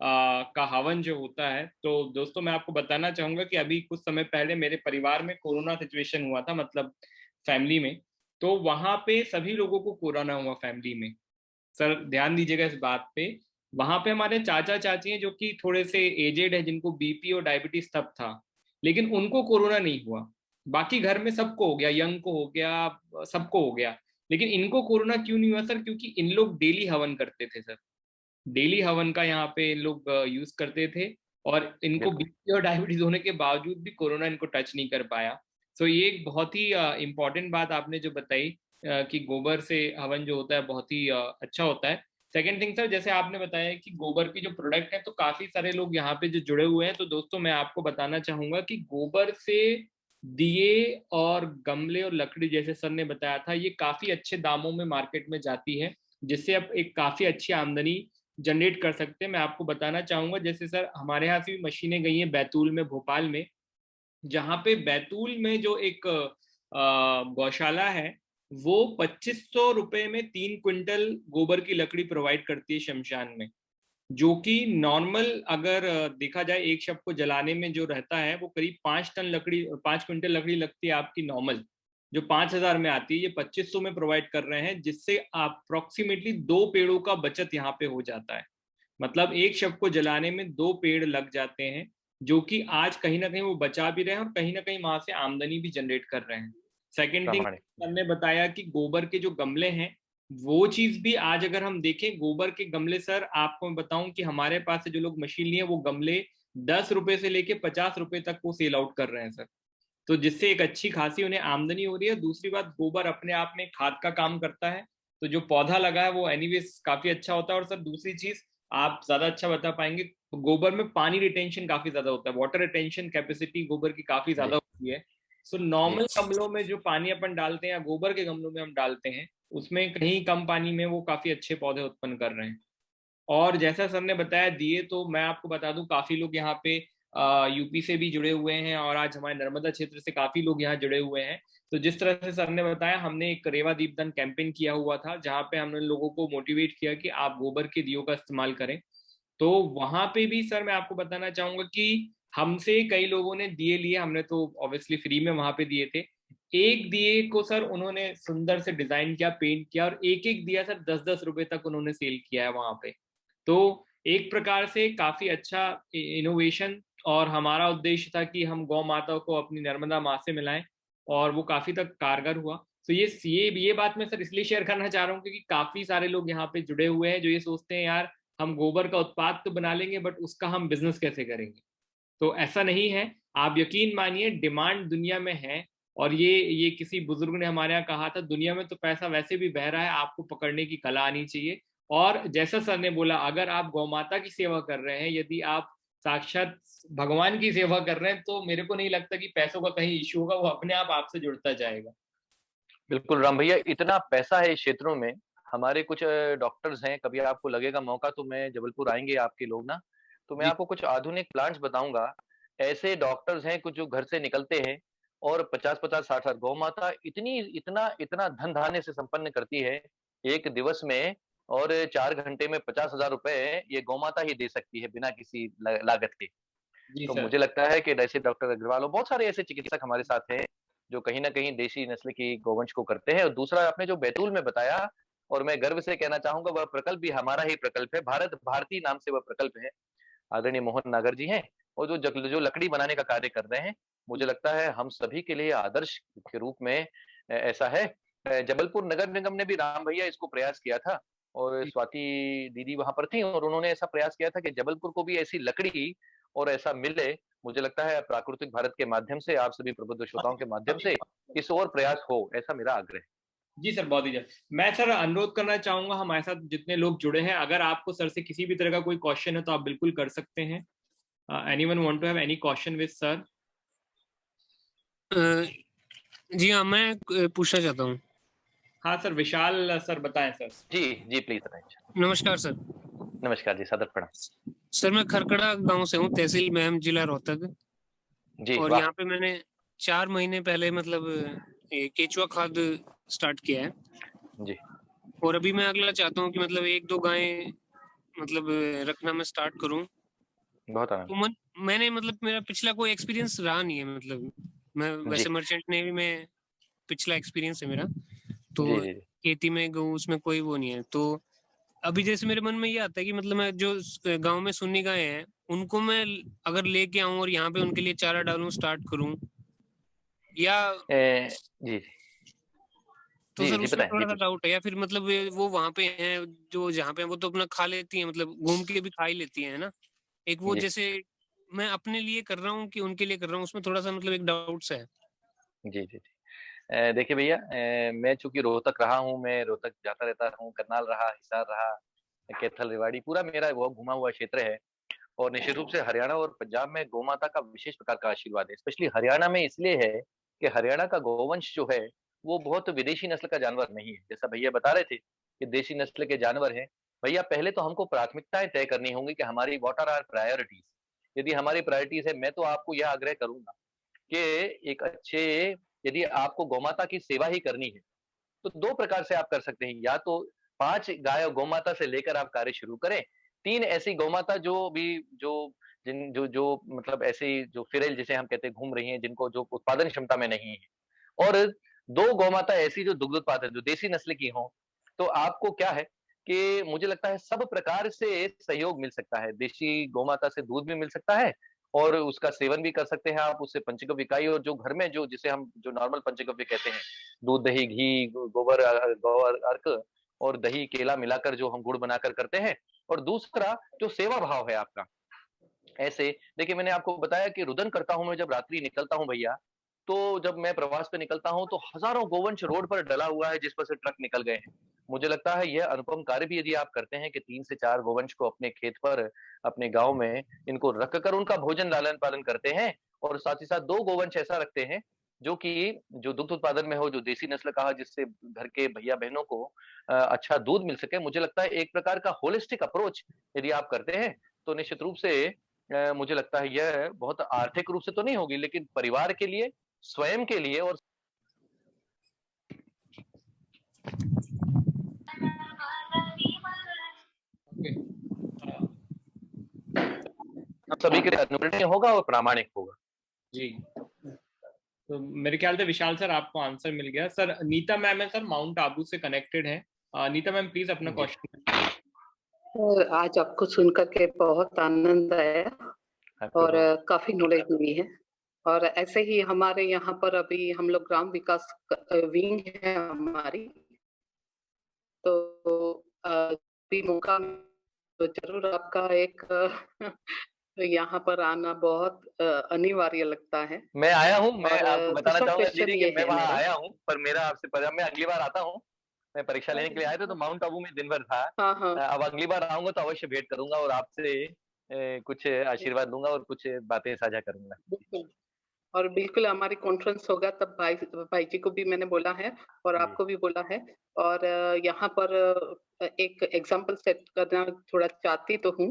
का हवन जो होता है, तो दोस्तों मैं आपको बताना चाहूंगा कि अभी कुछ समय पहले मेरे परिवार में कोरोना सिचुएशन हुआ था, मतलब फैमिली में। तो वहां पे सभी लोगों को कोरोना हुआ फैमिली में। सर ध्यान दीजिएगा इस बात पे। वहां पे हमारे चाचा चाची हैं जो कि थोड़े से एजेड है, जिनको बीपी और डायबिटीज तब था, लेकिन उनको कोरोना नहीं हुआ। बाकी घर में सबको हो गया, यंग को हो गया, सबको हो गया। लेकिन इनको कोरोना क्यों नहीं हुआ सर? क्योंकि इन लोग डेली हवन करते थे सर। डेली हवन का यहाँ पे इन लोग यूज करते थे, और इनको
बिल्कुल।
बीपी और डायबिटीज होने के बावजूद भी कोरोना इनको टच नहीं कर पाया। सो ये एक बहुत ही इम्पोर्टेंट बात आपने जो बताई, कि गोबर से हवन जो होता है बहुत ही अच्छा होता है। सेकेंड थिंग सर, जैसे आपने बताया कि गोबर की जो प्रोडक्ट है, तो काफी सारे लोग यहाँ पे जो जुड़े हुए हैं, तो दोस्तों मैं आपको बताना चाहूंगा कि गोबर से दिए और गमले और लकड़ी, जैसे सर ने बताया था, ये काफी अच्छे दामों में मार्केट में जाती है, जिससे आप एक काफी अच्छी आमदनी जनरेट कर सकते हैं। मैं आपको बताना चाहूंगा, जैसे सर हमारे यहाँ से भी मशीनें गई हैं बैतूल में, भोपाल में, जहाँ पे बैतूल में जो एक गौशाला है, वो 2500 रुपए में 3 क्विंटल गोबर की लकड़ी प्रोवाइड करती है शमशान में। जो कि नॉर्मल अगर देखा जाए एक शव को जलाने में जो रहता है, वो करीब 5 टन लकड़ी, 5 क्विंटल लकड़ी लगती है आपकी नॉर्मल, जो 5000 में आती है, ये 2500 में प्रोवाइड कर रहे हैं, जिससे अप्रोक्सीमेटली 2 पेड़ों का बचत यहाँ पे हो जाता है। मतलब एक शव को जलाने में 2 पेड़ लग जाते हैं, जो कि आज कहीं ना कहीं वो बचा भी रहे हैं और कहीं ना कहीं वहां से आमदनी भी जनरेट कर रहे हैं। सेकेंड थिंग,
प्रामाणिक।
हमने बताया कि गोबर के जो गमले हैं, वो चीज भी आज अगर हम देखें, गोबर के गमले सर, आपको मैं बताऊं कि हमारे पास से जो लोग मशीन लिए वो गमले 10 रुपए से लेके 50 रुपए तक वो सेल आउट कर रहे हैं सर। तो जिससे एक अच्छी खासी उन्हें आमदनी हो रही है। दूसरी बात, गोबर अपने आप में खाद का काम करता है, तो जो पौधा लगा है वो एनीवेज काफी अच्छा होता है। और सर दूसरी चीज आप ज्यादा अच्छा बता पाएंगे, गोबर में पानी रिटेंशन काफी ज्यादा होता है, वाटर रिटेंशन कैपेसिटी गोबर की काफी
जी
ज्यादा होती है। सो
जी
नॉर्मल गमलों में जो पानी अपन डालते हैं या गोबर के गमलों में हम डालते हैं, उसमें कहीं कम पानी में वो काफी अच्छे पौधे उत्पन्न कर रहे हैं। और जैसा सर ने बताया दिए, तो मैं आपको बता दूं काफी लोग यहाँ पे यूपी से भी जुड़े हुए हैं और आज हमारे नर्मदा क्षेत्र से काफी लोग यहाँ जुड़े हुए हैं। तो जिस तरह से सर ने बताया, हमने एक रेवा दीपदान कैंपेन किया हुआ था जहाँ पे हमने लोगों को मोटिवेट किया कि आप गोबर के दियों का इस्तेमाल करें। तो वहां पे भी सर मैं आपको बताना चाहूंगा कि हमसे कई लोगों ने दिए लिए, हमने तो ऑब्वियसली फ्री में वहां पे दिए थे। एक दिए को सर उन्होंने सुंदर से डिजाइन किया, पेंट किया, और एक एक दिया सर 10-10 रुपए तक उन्होंने सेल किया है वहां पे। तो एक प्रकार से काफी अच्छा इनोवेशन, और हमारा उद्देश्य था कि हम गौ माता को अपनी नर्मदा माँ से मिलाएं, और वो काफी तक कारगर हुआ। तो ये बात मैं सर इसलिए शेयर करना चाह रहा हूँ क्योंकि काफी सारे लोग यहाँ पे जुड़े हुए हैं जो ये सोचते हैं, यार हम गोबर का उत्पाद तो बना लेंगे बट उसका हम बिजनेस कैसे करेंगे। तो ऐसा नहीं है, आप यकीन मानिए, डिमांड दुनिया में है। और ये किसी बुजुर्ग ने हमारे यहाँ कहा था, दुनिया में तो पैसा वैसे भी बह रहा है, आपको पकड़ने की कला आनी चाहिए। और जैसा सर ने बोला, अगर आप गौमाता की सेवा कर रहे हैं, यदि आप साक्षात भगवान की सेवा कर रहे हैं, तो मेरे को नहीं लगता कि पैसों का कहीं इश्यू होगा, वो अपने आप आपसे जुड़ता जाएगा।
बिल्कुल राम भैया, इतना पैसा है इस क्षेत्रों में। हमारे कुछ डॉक्टर्स हैं, कभी आपको लगेगा मौका तो मैं जबलपुर आएंगे आपके लोग ना, तो मैं
जी
आपको कुछ आधुनिक प्लांट्स बताऊंगा। ऐसे डॉक्टर्स हैं कुछ जो घर से निकलते हैं और 50-50 60-60 गौ माता इतनी इतना इतना धन धान्य से संपन्न करती है एक दिवस में। और 4 घंटे में 50,000 रुपए ये गौ माता ही दे सकती है बिना किसी लागत के।
जी
तो
सर।
मुझे लगता है कि जैसे डॉक्टर अग्रवाल और बहुत सारे ऐसे चिकित्सक हमारे साथ हैं जो कहीं न कहीं देशी नस्ल की गौवंश को करते हैं। और दूसरा आपने जो बैतूल में बताया, और मैं गर्व से कहना चाहूँगा वह प्रकल्प भी हमारा ही प्रकल्प है, भारत भारती नाम से वह प्रकल्प है। आदरणीय मोहन नागर जी हैं और जो लकड़ी बनाने का कार्य कर रहे हैं, मुझे लगता है हम सभी के लिए आदर्श के रूप में ऐसा है। जबलपुर नगर निगम ने भी राम भैया इसको प्रयास किया था, और
जी
स्वाति दीदी वहां पर थी और उन्होंने ऐसा प्रयास किया था कि जबलपुर को भी ऐसी लकड़ी और ऐसा मिले। मुझे लगता है प्राकृतिक भारत के माध्यम से, आप सभी प्रबुद्ध श्रोताओं के माध्यम से इस ओर प्रयास हो, ऐसा मेरा आग्रह है।
जी सर, बहुत ही जल्द। मैं सर अनुरोध करना चाहूंगा, हमारे साथ जितने लोग जुड़े हैं, अगर आपको सर से किसी भी तरह का कोई क्वेश्चन है तो आप बिल्कुल कर सकते हैं। Anyone want to have any question with sir?
जी हाँ, मैं पूछना चाहता हूँ।
हाँ सर, विशाल सर बताएं सर।
जी जी प्लीज बताइए।
नमस्कार सर।
नमस्कार जी, सादर प्रणाम।
सर मैं खरकड़ा गांव से हूँ, तहसील महम, जिला रोहतक।
जी
और
वाह।
यहाँ पे मैंने 4 महीने पहले मतलब ये केचुआ खाद स्टार्ट किया है।
जी
और अभी मैं अगला चाहता हूँ कि मतलब 1-2 गायें मतलब रखना मैं स्टार्ट करूँ।
बहुत
तो
आनंद।
मैंने मतलब मेरा पिछला कोई एक्सपीरियंस रहा नहीं है, मतलब मैं
जी
वैसे मर्चेंट नेवी में पिछला एक्सपीरियंस है मेरा। तो
जी जी
खेती में गऊ उसमें कोई वो नहीं है। तो अभी जैसे मेरे मन में ये आता है कि मतलब मैं जो गांव में सुन्नी गायें हैं उनको मैं अगर लेके आऊं और यहाँ पे उनके लिए चारा डालूं, स्टार्ट करूं, या
जी
तो
जी
सर
जी
उसमें
बताएं, जी
थोड़ा सा
पूछिए।
डाउट है। या फिर मतलब वो वहां पे हैं जो जहाँ पे हैं, वो तो अपना खा लेती हैं, मतलब घूम के भी खा ही लेती हैं, है ना। एक वो
जी
जैसे मैं अपने लिए कर रहा हूँ कि उनके लिए कर रहा हूँ, उसमें थोड़ा सा मतलब एक डाउट सा है।
जी जी जी। देखिए भैया, मैं चूंकि रोहतक रहा हूँ, मैं रोहतक जाता रहता हूँ, करनाल रहा, हिसार रहा, कैथल, रेवाड़ी, पूरा मेरा वो घुमा हुआ क्षेत्र है। और निश्चित रूप से हरियाणा और पंजाब में गौ माता का विशेष प्रकार का आशीर्वाद है। स्पेशली हरियाणा में इसलिए है कि हरियाणा का गौवंश जो है वो बहुत विदेशी नस्ल का जानवर नहीं है। जैसा भैया बता रहे थे कि देशी नस्ल के जानवर हैं। भैया पहले तो हमको प्राथमिकताएं तय करनी होंगी कि हमारी व्हाट आर आर प्रायोरिटीज। यदि हमारी प्रायोरिटीज है, मैं तो आपको यह आग्रह करूंगा कि एक अच्छे, यदि आपको गौमाता की सेवा ही करनी है तो 2 प्रकार से आप कर सकते हैं। या तो 5 गाय गौमाता से लेकर आप कार्य शुरू करें। 3 ऐसी गौमाता जो भी जो जिन जो जो मतलब ऐसी जो फ़िरेल जिसे हम कहते हैं घूम रही हैं, जिनको जो उत्पादन क्षमता में नहीं है। और 2 गौमाता ऐसी जो दुग्ध उत्पादक जो देसी नस्ल की हों। तो आपको क्या है कि मुझे लगता है सब प्रकार से सहयोग मिल सकता है। देशी गौमाता से दूध भी मिल सकता है और उसका सेवन भी कर सकते हैं आप, उससे पंचगव्य इकाई और जो घर में जो जिसे हम जो नॉर्मल पंचगव्य कहते हैं, दूध, दही, घी, गोबर गोबर अर्क और दही, केला मिलाकर जो हम गुड़ बनाकर करते हैं। और दूसरा जो सेवा भाव है आपका, ऐसे देखिए मैंने आपको बताया कि रुदन करता हूँ मैं जब रात्रि निकलता हूँ भैया, तो जब मैं प्रवास पे निकलता हूँ तो हज़ारों गोवंश रोड पर डला हुआ है जिस पर से ट्रक निकल गए हैं। मुझे लगता है यह अनुपम कार्य भी यदि आप करते हैं कि 3 से 4 गोवंश को अपने खेत पर, अपने गाँव में इनको रख कर उनका भोजन लालन-पालन करते हैं और साथ ही साथ 2 गोवंश ऐसा रखते हैं, जो कि जो दुग्ध उत्पादन में हो, जो देसी नस्ल का हो जिससे घर के भैया-बहनों को अच्छा दूध मिल सके। मुझे लगता है एक प्रकार का होलिस्टिक अप्रोच यदि आप करते हैं, तो निश्चित रूप से मुझे लगता है यह बहुत आर्थिक रूप से तो नहीं होगी लेकिन परिवार के लिए, स्वयं के लिए और
ओके।
हम सभी के लिए अनुकरणीय होगा और प्रामाणिक होगा।
जी, तो मेरे ख्याल से विशाल सर आपको आंसर मिल गया। सर नीता मैम है सर, माउंट आबू से कनेक्टेड है। नीता मैम प्लीज अपना
जी।
क्वेश्चन।
आज आपको सुनकर के बहुत आनंद आया
आपको
और
बहुत
काफी नॉलेज मिली है। और ऐसे ही हमारे यहाँ पर अभी हम लोग ग्राम विकास विंग है हमारी, तो भी मौका तो जरूर आपका एक यहाँ पर आना बहुत अनिवार्य लगता है।
मैं आया हूँ, मैं
और
आपको बताना
दूसरा
चाहूँगा
क्वेश्चन
दीदी
ये
कि मैं
है
वहाँ
मेरा।
आया हूँ, पर मेरा आपसे मैं अगली बार आता हूँ। मैं परीक्षा लेने के लिए आया था तो माउंट आबू में दिन भर था।
हाँ हाँ
अब अगली बार आऊँगा तो अवश्य भेंट करूँगा और आपसे कुछ आशीर्वाद लूँगा और कुछ बातें साझा करूँगा।
बिल्कुल। और बिल्कुल हमारी कॉन्फ्रेंस होगा तब भाई भाई जी को भी मैंने बोला है और
जी।
आपको भी बोला है। और यहाँ पर एक एग्जाम्पल सेट करना थोड़ा चाहती तो हूँ,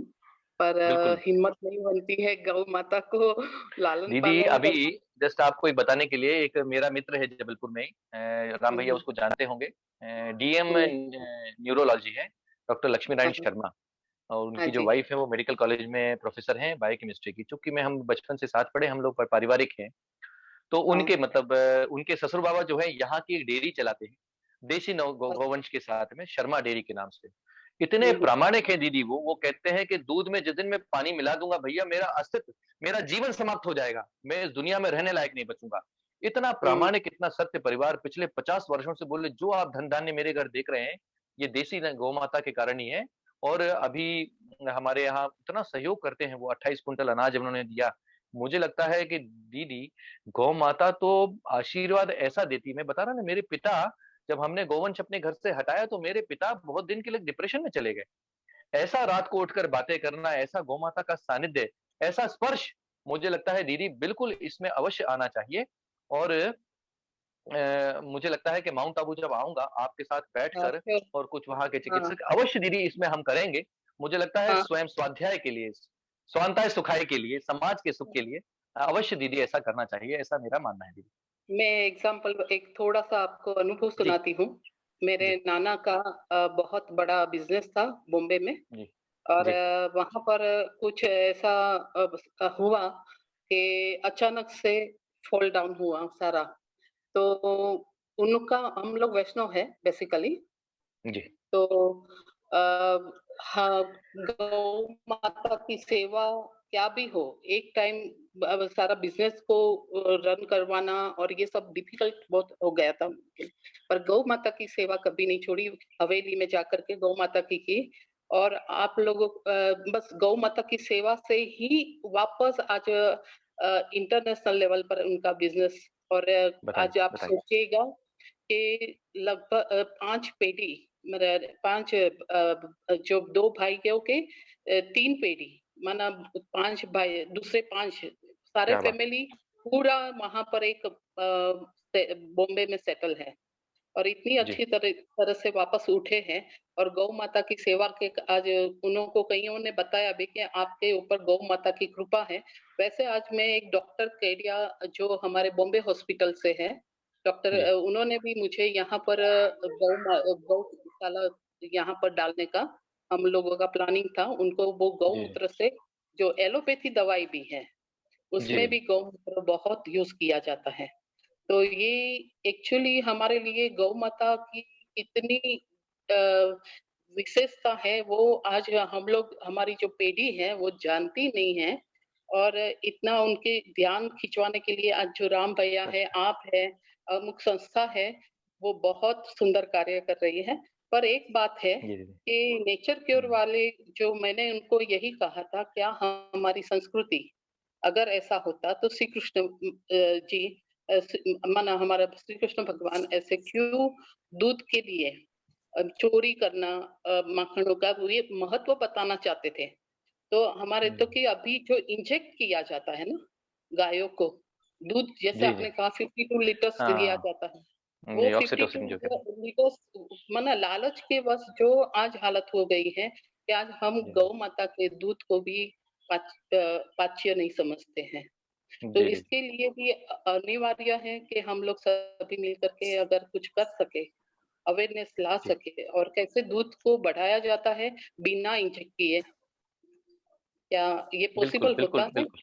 पर
बिल्कुल।
हिम्मत नहीं बनती है गौ माता को लालन
दीदी
पालन
अभी
करना।
जस्ट आपको एक बताने के लिए एक मेरा मित्र है जबलपुर में ही, राम भैया
हम्म,
उसको जानते होंगे। डीएम
हम्म,
न्यूरोलॉजी है, डॉक्टर लक्ष्मी नारायण
हाँ
शर्मा। और
हाँ
उनकी जो
जी।
वाइफ है वो मेडिकल कॉलेज में प्रोफेसर हैं बायोकेमिस्ट्री की। चूँकि मैं हम बचपन से साथ पढ़े, हम लोग पारिवारिक हैं। तो
हाँ
उनके मतलब उनके ससुर बाबा जो है यहाँ की एक डेयरी चलाते हैं, देशी गौवंश के साथ में शर्मा डेयरी के नाम से। इतने
हम्म,
प्रामाणिक हैं दीदी वो कहते हैं कि दूध में जिस दिन मैं पानी मिला दूँगा भैया मेरा अस्तित्व, मेरा जीवन समाप्त हो जाएगा। मैं इस दुनिया में रहने लायक नहीं बचूँगा। इतना
हम्म,
प्रामाणिक, इतना सत्य परिवार पिछले 50 वर्षों से बोले जो आप धन-धान्य मेरे घर देख रहे हैं, ये देसी न गौ माता के कारण ही है। और अभी हमारे यहाँ इतना सहयोग करते हैं वो 28 कुंटल अनाज उन्होंने दिया। मुझे लगता है कि दीदी गौ माता तो आशीर्वाद ऐसा देती, मैं बता रहा ना मेरे पिता जब हमने गोवंश अपने घर से हटाया तो मेरे पिता बहुत दिन के लिए डिप्रेशन में चले गए। ऐसा रात को उठकर बातें करना, ऐसा गौ माता का सानिध्य, ऐसा स्पर्श, मुझे लगता है दीदी बिल्कुल इसमें अवश्य आना चाहिए। और मुझे लगता है कि माउंट आबू जब आऊँगा आपके साथ
हाँ
बैठकर
फिर,
और कुछ वहाँ के
हाँ
चिकित्सक अवश्य दीदी इसमें हम करेंगे। मुझे लगता है
हाँ।
स्वयं स्वाध्याय के लिए, स्वांतः सुखाय के लिए, समाज के सुख के लिए अवश्य दीदी ऐसा करना चाहिए, ऐसा मेरा मानना है दीदी।
मैं एग्जाम्पल एक थोड़ा सा आपको अनुभव
जी,
सुनाती हूँ। मेरे
जी,
नाना का बहुत बड़ा बिजनेस था बॉम्बे में।
जी,
और
जी,
वहाँ पर कुछ ऐसा हुआ कि अचानक से फॉल डाउन हुआ सारा। तो उनका, हम लोग वैष्णव है बेसिकली,
जी,
तो अ, हाँ, गौ माता की सेवा क्या भी हो, एक टाइम सारा बिजनेस को रन करवाना और ये सब डिफिकल्ट बहुत हो गया था। पर गौ माता की सेवा कभी नहीं छोड़ी, हवेली में जाकर के गौ माता की। और आप लोगों बस गौ माता की सेवा से ही वापस आज इंटरनेशनल लेवल पर उनका बिजनेस। और
बताइए,
आज आप
बताइए।
सोचिएगा कि लगभग 5 पीढ़ी, मतलब 5 जो 2 भाइयों के 3 पीढ़ी, माना 5 भाई, दूसरे 5 सारे
क्या बात!
फैमिली पूरा वहाँ पर एक बॉम्बे में सेटल है। और इतनी
जी,
अच्छी तरह से वापस उठे हैं। और गौ माता की सेवा के आज उनको कईयों ने बताया भी कि आपके ऊपर गौ माता की कृपा है। वैसे आज मैं एक डॉक्टर केडिया जो हमारे बॉम्बे हॉस्पिटल से है, डॉक्टर
जी,
उन्होंने भी मुझे यहाँ पर गौशाला यहाँ पर डालने का हम लोगों का प्लानिंग था। उनको वो
जी,
गौमूत्र से, जो एलोपैथी दवाई भी है,
जी,
उसमें भी गौमूत्र बहुत यूज किया जाता है। तो ये एक्चुअली हमारे लिए गौ माता की इतनी विशेषता है वो आज हम लोग, हमारी जो पीढ़ी है वो जानती नहीं है, और इतना उनके ध्यान खिंचवाने के लिए आज जो राम भैया है, आप है, अमुक संस्था है, वो बहुत सुंदर कार्य कर रही है। पर एक बात है कि नेचर क्योर वाले जो, मैंने उनको यही कहा था, क्या हमारी संस्कृति अगर ऐसा होता तो श्री कृष्ण जी माना हमारा श्री कृष्ण भगवान ऐसे क्यों दूध के लिए चोरी करना, माखनों का ये महत्व बताना चाहते थे। तो हमारे तो कि अभी जो इंजेक्ट किया जाता है ना गायों को, दूध जैसे आपने कहा 52 लीटर्स दिया जाता है, वो 52 लीटर्स माना लालच के बस जो आज हालत हो गई है कि आज हम गौ माता के दूध को भी पाच्य नहीं समझते हैं। तो इसके लिए भी अनिवार्य है कि हम लोग सभी मिलकर के अगर कुछ कर सके, अवेयरनेस ला सके, और कैसे दूध को बढ़ाया जाता है बिना इंजेक्ट किए, क्या ये पॉसिबल होता है?
बिल्कुल।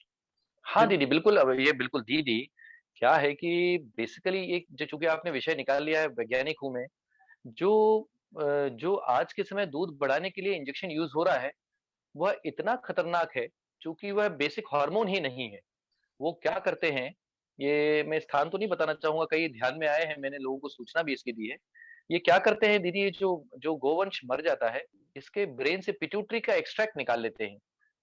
हाँ दीदी, बिल्कुल। अब ये बिल्कुल दीदी, क्या है कि बेसिकली एक जो, चूंकि आपने विषय निकाल लिया है, वैज्ञानिक हूं मैं, जो आज के समय दूध बढ़ाने के लिए इंजेक्शन यूज हो रहा है, वह इतना खतरनाक है, चूंकि वह बेसिक हार्मोन ही नहीं है। वो क्या करते हैं, ये मैं स्थान तो नहीं बताना चाहूंगा, कई ध्यान में आए हैं, मैंने लोगों को सूचना भी इसकी दी है। ये क्या करते हैं दीदी, ये जो जो गोवंश मर जाता है, इसके ब्रेन से पिट्यूटरी का एक्सट्रैक्ट निकाल लेते हैं,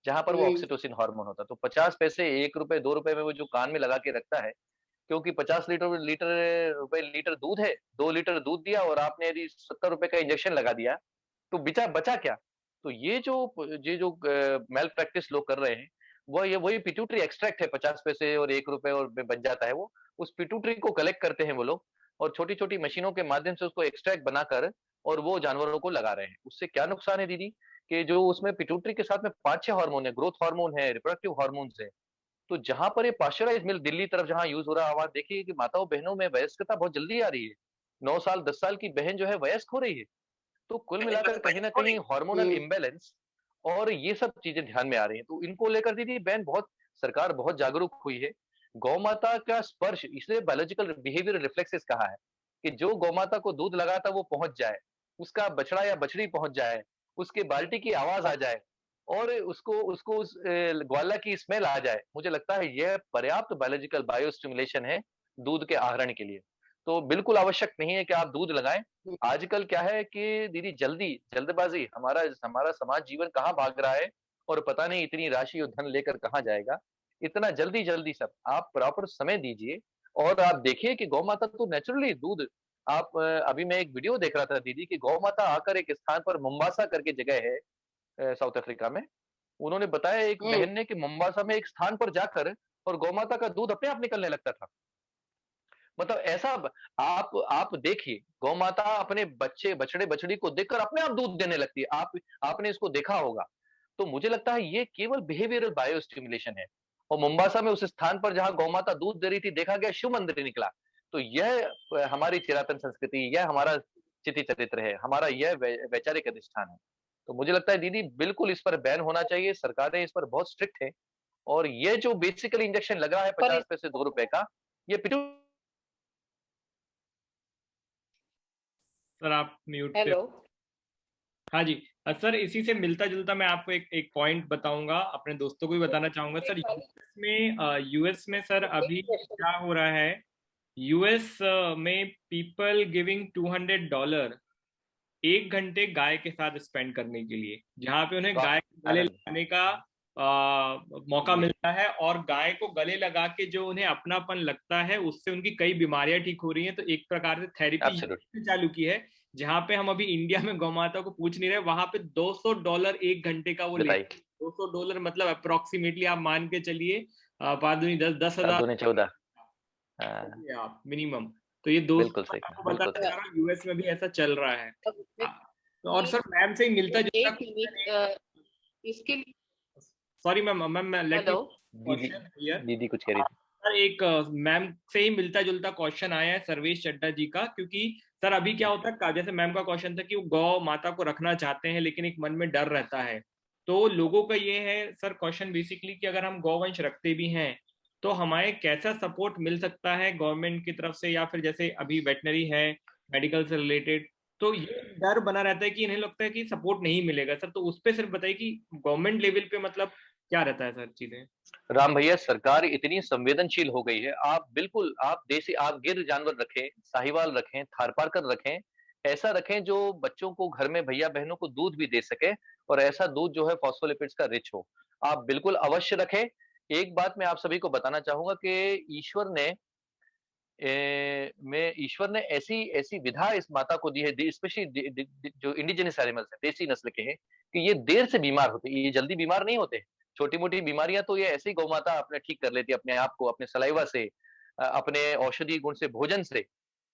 जहां पर वो ऑक्सीटोसिन हार्मोन होता है। तो 50 पैसे, 1 रुपए, 2 रुपए में वो जो कान में लगा के रखता है, क्योंकि 50 लीटर रुपए लीटर दूध है, 2 लीटर दूध दिया और आपने यदि 70 रुपए का इंजेक्शन लगा दिया, तो बचा बचा क्या? तो ये जो मेल प्रैक्टिस लोग कर रहे हैं, वो ये वही पिट्यूटरी एक्सट्रैक्ट है, 50 पैसे और 1 रुपए और बच जाता है वो। उस पिट्यूटरी को कलेक्ट करते हैं वो लोग, और छोटी-छोटी मशीनों के माध्यम से उसको एक्सट्रैक्ट बनाकर और वो जानवरों को लगा रहे हैं। उससे क्या नुकसान है दीदी, कि जो उसमें पिट्यूटरी के साथ में 5-6 हार्मोन है, ग्रोथ हार्मोन है, रिप्रोडक्टिव हार्मोन्स है। तो जहां पर ये पाश्चराइज्ड मिल्क दिल्ली तरफ जहां यूज हो रहा है, वहां देखिए कि माताओं बहनों में वयस्कता बहुत जल्दी आ रही है। 9 साल 10 साल की बहन जो है वयस्क हो रही है। तो कुल मिलाकर कहीं ना कहीं हार्मोनल इम्बैलेंस और ये सब चीजें ध्यान में आ रही हैं। तो इनको लेकर दीदी बहन बहुत, सरकार बहुत जागरूक हुई है। गौ माता का स्पर्श, इसलिए बायोलॉजिकल बिहेवियर रिफ्लेक्सेस कहा है कि जो गौ माता को दूध लगाता वो पहुंच जाए, उसका बछड़ा या बछड़ी पहुंच जाए, उसके बाल्टी की आवाज आ जाए और उसको उसको उस ग्वाला की स्मेल आ जाए। मुझे लगता है यह पर्याप्त बायोलॉजिकल बायोस्टिमुलेशन है दूध के आहरण के लिए। तो बिल्कुल आवश्यक नहीं है कि आप दूध लगाएं। आजकल क्या है कि दीदी जल्दबाजी, हमारा हमारा समाज जीवन कहाँ भाग रहा है और पता नहीं इतनी राशि और धन लेकर कहाँ जाएगा। इतना जल्दी जल्दी सब, आप प्रॉपर समय दीजिए और आप देखिए कि गौ माता तो नेचुरली दूध, आप अभी मैं एक वीडियो देख रहा था दीदी कि गौ माता आकर एक स्थान पर मुम्बासा करके जगह है साउथ अफ्रीका में, उन्होंने बताया एक बहन ने कि मुम्बासा में एक स्थान पर जाकर और गौ माता का दूध अपने आप निकलने लगता था। मतलब ऐसा आप देखिए, गौ माता अपने बच्चे बछड़े बछड़ी को देखकर अपने आप दूध देने लगती है। आपने इसको देखा होगा। तो मुझे लगता है ये केवल बिहेवियरल बायोस्टिमुलेशन है। और मुम्बासा में उस स्थान पर जहां गौ माता दूध दे रही थी, देखा गया शिव मंदिर निकला। तो यह हमारी चिरातन संस्कृति, यह हमारा चिति चरित्र है, हमारा यह वैचारिक अधिष्ठान है। तो मुझे लगता है दीदी बिल्कुल इस पर बैन होना चाहिए, सरकारें इस पर बहुत स्ट्रिक्ट है। और ये जो बेसिकली इंजेक्शन लग रहा है 50 पैसे 2 रुपए का, ये
सर आप म्यूट पे।
हेलो।
हाँ जी सर, इसी से मिलता जुलता मैं आपको एक पॉइंट बताऊंगा, अपने दोस्तों को भी बताना चाहूंगा सर। यूएस में सर अभी क्या हो रहा है, यूएस में पीपल गिविंग $200 1 घंटे गाय के साथ स्पेंड करने के लिए, जहाँ पे उन्हें गाय को गले लगाने का मौका मिलता है, और गाय को गले लगा के जो उन्हें अपनापन लगता है उससे उनकी कई बीमारियां ठीक हो रही हैं। तो एक प्रकार से थेरेपी चालू की है, जहाँ पे हम अभी इंडिया में गौ माता को पूछ नहीं रहे, वहां पे $200 1 घंटे का वो ले। $200 मतलब अप्रोक्सीमेटली आप मान के चलिए 10,000
14
आप मिनिमम। तो ये यूएस में भी ऐसा चल रहा है। और सर मैम से मिलता जुलता,
इसके लिए
सॉरी मैम
दीदी कुछ कह रही थी
सर। एक मैम से ही मिलता जुलता क्वेश्चन आया है सर्वेश चड्डा जी का, क्योंकि सर अभी क्या होता है, जैसे मैम का क्वेश्चन था कि वो गौ माता को रखना चाहते हैं लेकिन एक मन में डर रहता है। तो लोगों का ये है सर क्वेश्चन बेसिकली कि अगर हम गौवंश रखते भी हैं तो हमारे कैसा सपोर्ट मिल सकता है गवर्नमेंट की तरफ से, या फिर जैसे अभी वेटनरी है मेडिकल से रिलेटेड, तो ये डर बना रहता है कि इन्हें लगता है कि सपोर्ट नहीं मिलेगा सर, तो उस पे सिर्फ बताइए कि गवर्नमेंट लेवल पे मतलब क्या रहता है सर चीजें?
राम भैया, सरकार इतनी संवेदनशील हो गई है, आप बिल्कुल आप देसी आप गिर जानवर रखें, साहिवाल रखें, थारपारकर रखें, ऐसा रखें जो बच्चों को घर में भैया-बहनों को दूध भी दे सके और ऐसा दूध जो है फॉस्फोलिपिड्स का रिच हो। आप बिल्कुल अवश्य रखें। एक बात मैं आप सभी को बताना चाहूँगा कि ईश्वर ने ऐसी ऐसी विधा इस माता को दी है, स्पेशली जो इंडिजिनस एनिमल्स है, देसी नस्ल के हैं, कि ये देर से बीमार होते हैं, ये जल्दी बीमार नहीं होते। छोटी-मोटी बीमारियां तो ये ऐसे ही गौ माता अपने ठीक कर लेती है अपने आप को, अपने सलाइवा से, अपने औषधि गुण से, भोजन से।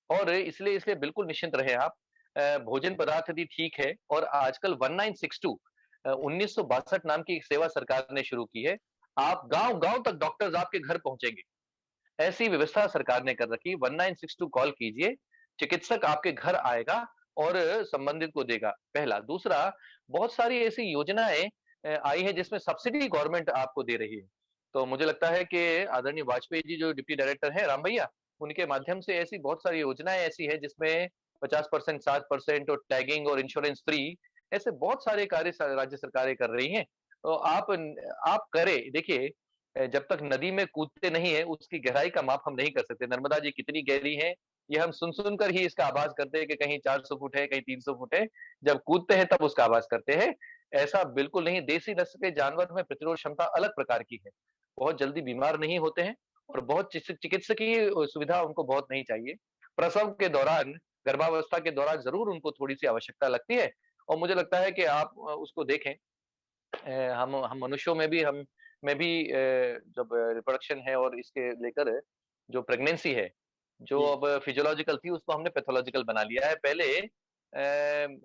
और इसलिए इसलिए बिल्कुल निश्चिंत रहे आप। भोजन पदार्थ भी ठीक है और आजकल 1962 1962 नाम की एक सेवा सरकार ने शुरू की है। आप गांव-गांव तक डॉक्टर्स आपके घर पहुंचेंगे। ऐसी व्यवस्था सरकार ने कर रखी। 1962 कॉल कीजिए, चिकित्सक आपके घर आएगा और संबंधित को देगा, पहला। दूसरा, बहुत सारी ऐसी योजनाएँ आई हैं जिसमें सब्सिडी गवर्नमेंट आपको दे रही है। तो मुझे लगता है कि आदरणीय वाजपेयी जी जो डिप्टी डायरेक्टर हैं राम भैया, उनके माध्यम से ऐसी बहुत सारी योजनाएँ ऐसी हैं जिसमें 50% 60% और टैगिंग और इंश्योरेंस फ्री, ऐसे बहुत सारे कार्य राज्य सरकारें कर रही हैं। तो आप करें। देखिए, जब तक नदी में कूदते नहीं है, उसकी गहराई का माप हम नहीं कर सकते। नर्मदा जी कितनी गहरी है, ये हम सुन-सुन कर ही इसका आभास करते हैं कि कहीं 400 फुट है, कहीं 300 फुट है। जब कूदते हैं तब उसका आभास करते हैं। ऐसा बिल्कुल नहीं, देसी नस्ल के जानवर में प्रतिरोध क्षमता अलग प्रकार की है। बहुत जल्दी बीमार नहीं होते हैं और बहुत चिकित्सकीय सुविधा उनको बहुत नहीं चाहिए। प्रसव के दौरान, गर्भावस्था के दौरान ज़रूर उनको थोड़ी-सी आवश्यकता लगती है और मुझे लगता है कि आप उसको देखें। हम मनुष्यों में भी जब रिप्रोडक्शन है और इसके लेकर जो प्रेगनेंसी है, जो
जी,
अब फिजियोलॉजिकल थी उसको हमने पैथोलॉजिकल बना लिया है। पहले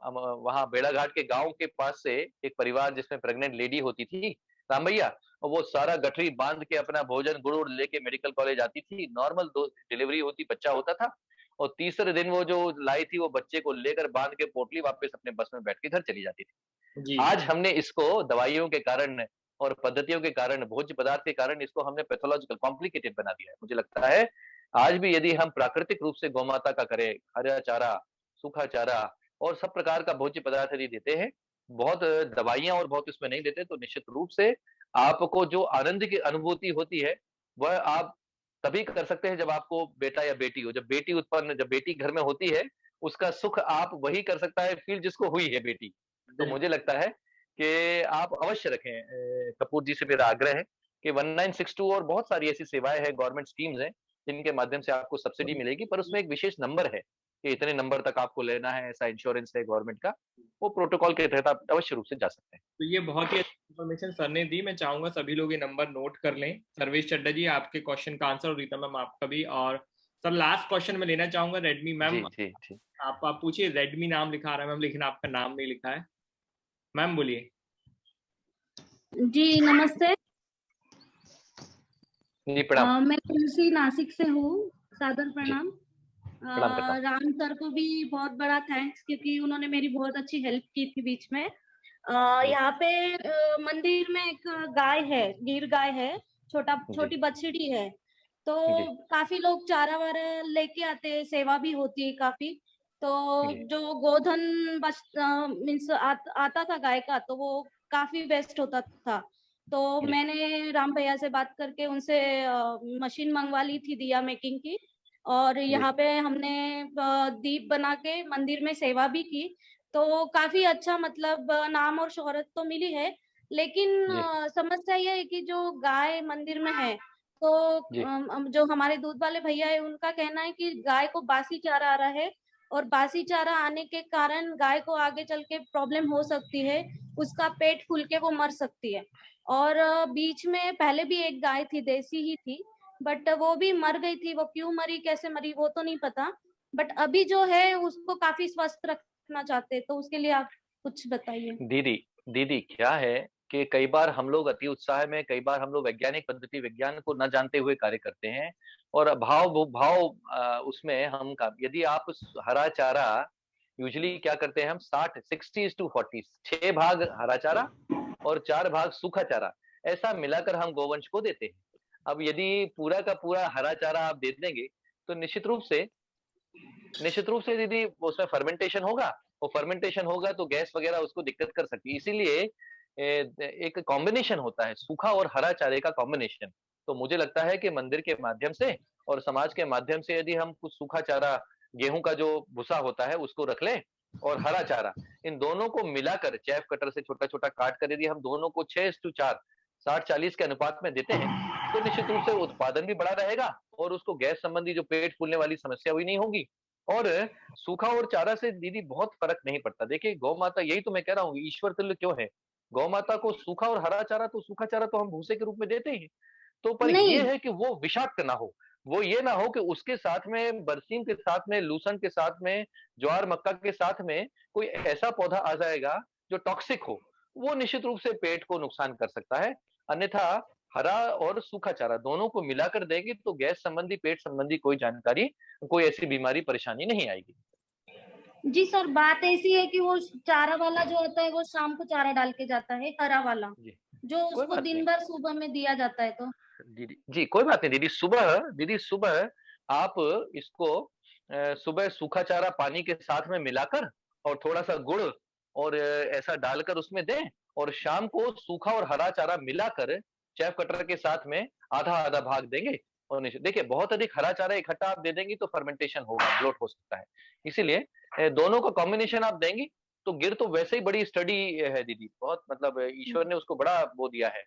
हम वहाँ भेड़ाघाट के गाँव के पास से एक परिवार जिसमें प्रेग्नेंट लेडी होती थी, राम भैया, और वो सारा गठरी बाँध के अपना भोजन गुड़-वुड़ लेके मेडिकल कॉलेज आती थी। नॉर्मल 2 डिलीवरी होती, बच्चा होता था और तीसरे दिन वो जो लाई थी वो बच्चे को लेकर बाँध के पोटली वापस अपने बस में बैठ के घर चली जाती थी।
जी,
आज हमने इसको दवाइयों के कारण और पद्धतियों के कारण, भोज्य पदार्थ के कारण इसको हमने पैथोलॉजिकल कॉम्प्लिकेटेड बना दिया है। मुझे लगता है आज भी यदि हम प्राकृतिक रूप से गौमाता का करें, हरा चारा, सूखा चारा और सब प्रकार का भोज्य पदार्थ यदि देते हैं, बहुत दवाइयाँ और बहुत इसमें नहीं देते, तो निश्चित रूप से आपको जो आनंद की अनुभूति होती है, वह आप तभी कर सकते हैं जब आपको बेटा या बेटी हो। जब बेटी घर में होती है, उसका सुख आप वही कर सकता है फ़ील जिसको हुई है बेटी। तो मुझे
बिल्कुल।
लगता है कि आप अवश्य रखें। कपूर जी से मेरा आग्रह है कि 1962 और बहुत सारी ऐसी सेवाएँ हैं, गवर्नमेंट स्कीम्स हैं, जिनके माध्यम से आपको सब्सिडी मिलेगी, पर उसमें एक विशेष नंबर है कि इतने नंबर तक आपको लेना है, ऐसा इंश्योरेंस है गवर्नमेंट का। वो प्रोटोकॉल के तहत आप अवश्य रूप से जा सकते हैं।
तो ये बहुत ही अच्छी इन्फॉर्मेशन सर ने दी। मैं चाहूंगा सभी लोग ये नंबर नोट कर लें। सर्वेश चड्डा जी, आपके क्वेश्चन का आंसर, और रीता मैम आपका भी। और सर लास्ट क्वेश्चन में लेना चाहूंगा रेडमी
जी,
मैम।
जी, जी।
आप पूछिए। रेडमी नाम लिखा आ रहा है मैम, लेकिन आपका नाम नहीं लिखा है। मैम बोलिए।
जी नमस्ते।
जी, प्रणाम।
मैं तुलसी नासिक से हूँ। सादर
जी,
प्रणाम।
प्रणाम करता हूँ।
राम सर को भी बहुत बड़ा थैंक्स, क्योंकि उन्होंने मेरी बहुत अच्छी हेल्प की थी बीच में।
जी,
यहाँ पे मंदिर में एक गाय है, गिर गाय है,
जी,
छोटी बछड़ी है। तो
जी,
काफी लोग चारा वारा लेके आते हैं, सेवा भी होती है काफी। तो
जी,
जो गोधन मीन्स आता था गाय का, तो वो काफी बेस्ट होता था। तो
जी,
मैंने राम भैया से बात करके उनसे मशीन मंगवा ली थी दिया मेकिंग की। और
जी,
यहाँ पे हमने दीप बना के मंदिर में सेवा भी की। तो काफी अच्छा, मतलब नाम और शोहरत तो मिली है। लेकिन
जी,
समस्या ये है कि जो गाय मंदिर में है, तो
जी,
जो हमारे दूध वाले भैया है, उनका कहना है कि गाय को बासी चारा आ रहा है, और बासी चारा आने के कारण गाय को आगे चल के प्रॉब्लम हो सकती है, उसका पेट फूल के वो मर सकती है। और बीच में पहले भी एक गाय थी, देसी ही थी, बट वो भी मर गई थी। वो क्यों मरी, कैसे मरी, वो तो नहीं पता। बट अभी जो है उसको काफी स्वस्थ रखना चाहते हैं, तो उसके लिए आप कुछ बताइए।
दीदी, दीदी क्या है कि कई बार हम लोग अति उत्साह में, कई बार हम लोग वैज्ञानिक पद्धति, विज्ञान को न जानते हुए कार्य करते हैं और उसमें यदि आप हरा चारा, यूजुअली क्या करते हैं हम, 60 6 भाग हरा चारा और 4 भाग सूखा चारा, ऐसा मिलाकर हम गोवंश को देते हैं। अब यदि पूरा का पूरा हरा चारा आप दे देंगे, तो निश्चित रूप से निश्चित रूप से दीदी उसमें फर्मेंटेशन होगा, वो फर्मेंटेशन होगा तो गैस वगैरह उसको दिक्कत कर सकती है। इसीलिए एक कॉम्बिनेशन होता है सूखा और हरा चारे का कॉम्बिनेशन। तो मुझे लगता है कि मंदिर के माध्यम से और समाज के माध्यम से यदि हम कुछ सूखा चारा, गेहूं का जो भूसा होता है उसको रख लें और हरा चारा, इन दोनों को मिलाकर चेफ कटर से छोटा-छोटा काट कर यदि हम दोनों को 6:4 60-40 के अनुपात में देते हैं, तो निश्चित रूप से उत्पादन भी बड़ा रहेगा और उसको गैस संबंधी जो पेट फूलने वाली समस्या हुई नहीं होगी। और सूखा और चारा से दीदी बहुत फर्क नहीं पड़ता। देखिए गौ माता, यही तो मैं कह रहा हूँ ईश्वर तुल्य क्यों है। गौ माता को सूखा और हरा चारा, तो सूखा चारा तो हम भूसे के रूप में देते ही हैं। तो पर
नहीं,
ये है कि वो विषाक्त ना हो, वो ये ना हो कि उसके साथ में बरसीम के साथ में, लूसन के साथ में, ज्वार मक्का के साथ में कोई ऐसा पौधा आ जाएगा जो टॉक्सिक हो, वो निश्चित रूप से पेट को नुकसान कर सकता है। अन्यथा हरा और सूखा चारा दोनों को मिलाकर देंगे तो गैस संबंधी, पेट संबंधी कोई जानकारी, कोई ऐसी बीमारी, परेशानी नहीं आएगी।
जी सर, बात ऐसी है कि वो चारा वाला जो होता है वो शाम को चारा डाल के जाता है, हरा वाला
जी,
जो
कोई
उसको
बात
दिन
नहीं।
भर सुबह में दिया जाता है। तो
दीदी जी, कोई बात नहीं दीदी, सुबह आप इसको सुबह सूखा चारा पानी के साथ में मिलाकर और थोड़ा-सा गुड़ और ऐसा डालकर उसमें दें और शाम को सूखा और हरा चारा मिलाकर चेफ कटर के साथ में आधा-आधा भाग देंगे और देखिए बहुत अधिक हरा चारा इकट्ठा आप दे देंगी तो फर्मेंटेशन होगा, ब्लोट हो सकता है। इसीलिए दोनों का कॉम्बिनेशन आप देंगी तो गिर तो वैसे ही बड़ी स्टडी है दीदी, बहुत मतलब ईश्वर ने उसको बड़ा वो दिया है।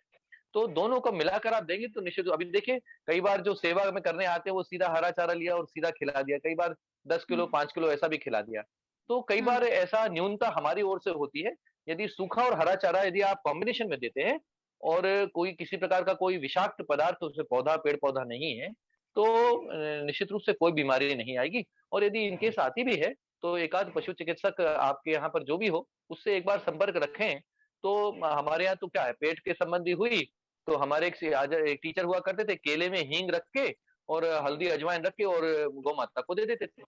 तो दोनों को मिलाकर आप देंगे तो निश्चित, अभी देखिए कई बार जो सेवा में करने आते हैं वो सीधा हरा चारा लिया और सीधा खिला दिया, कई बार 10 किलो 5 किलो ऐसा भी खिला दिया। तो कई बार ऐसा न्यूनता हमारी ओर से होती है। यदि सूखा और हरा चारा यदि आप कॉम्बिनेशन में देते हैं और कोई किसी प्रकार का कोई विषाक्त पदार्थ उसमें पौधा, पेड़ पौधा नहीं है, तो निश्चित रूप से कोई बीमारी नहीं आएगी। और यदि इनकेस आती भी है तो एकाध पशु चिकित्सक आपके यहाँ पर जो भी हो उससे एक बार संपर्क रखें। तो हमारे यहाँ तो क्या है, पेट के संबंधी हुई तो हमारे एक टीचर हुआ करते थे, केले में हींग रख के और हल्दी अजवाइन रख के और गौ माता को दे देते थे।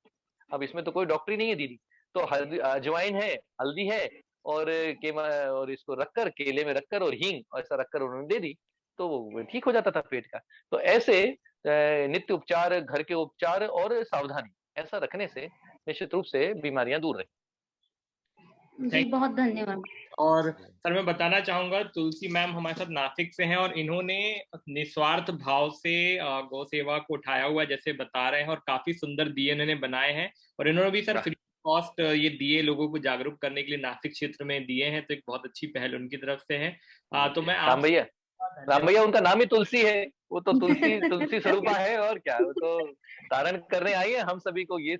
अब इसमें तो कोई डॉक्टरी नहीं है दीदी, तो हल्दी अजवाइन है, हल्दी है और केमा और इसको रखकर केले में रखकर और हींग ऐसा रखकर उन्होंने दे दी, तो वो ठीक हो जाता था पेट का। तो ऐसे नित्य उपचार, घर के उपचार और सावधानी ऐसा रखने से निश्चित रूप से बीमारियां दूर रहें।
जी बहुत धन्यवाद।
और सर मैं बताना चाहूंगा तुलसी मैम हमारे साथ नासिक से हैं और इन्होंने निस्वार्थ भाव से गौ सेवा को उठाया हुआ जैसे बता रहे हैं और काफी सुंदर दिए इन्होंने बनाए हैं और इन्होंने भी सर फ्री कॉस्ट ये दिए लोगों को जागरूक करने के लिए नासिक क्षेत्र में दिए हैं, तो एक बहुत अच्छी पहल उनकी तरफ से है। तो मैं
राम भैया उनका नाम ही तुलसी है, वो तो तुलसी स्वरूपा है और क्या, वो तो तारण करने आई है हम सभी को। ये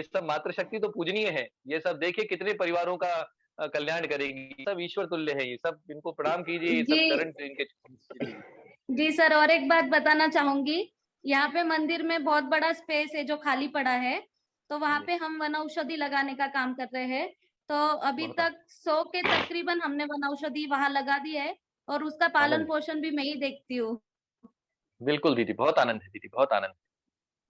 सब मातृशक्ति तो पूजनीय है। ये सब देखिए कितने परिवारों का कल्याण करेगी, सब ईश्वर तुल्य है, ये सब इनको प्रणाम कीजिए, ये सब चरण इनके।
जी सर, और एक बात बताना चाहूंगी, यहाँ पे मंदिर में बहुत बड़ा स्पेस है जो खाली पड़ा है, तो वहाँ पे हम वनौषधि लगाने का काम कर रहे हैं। तो अभी तक 100 के तकरीबन हमने वनौषधि वहाँ लगा दी है और उसका पालन पोषण भी मैं ही देखती हूँ।
बिल्कुल दीदी, बहुत आनंद है दीदी, बहुत आनंद।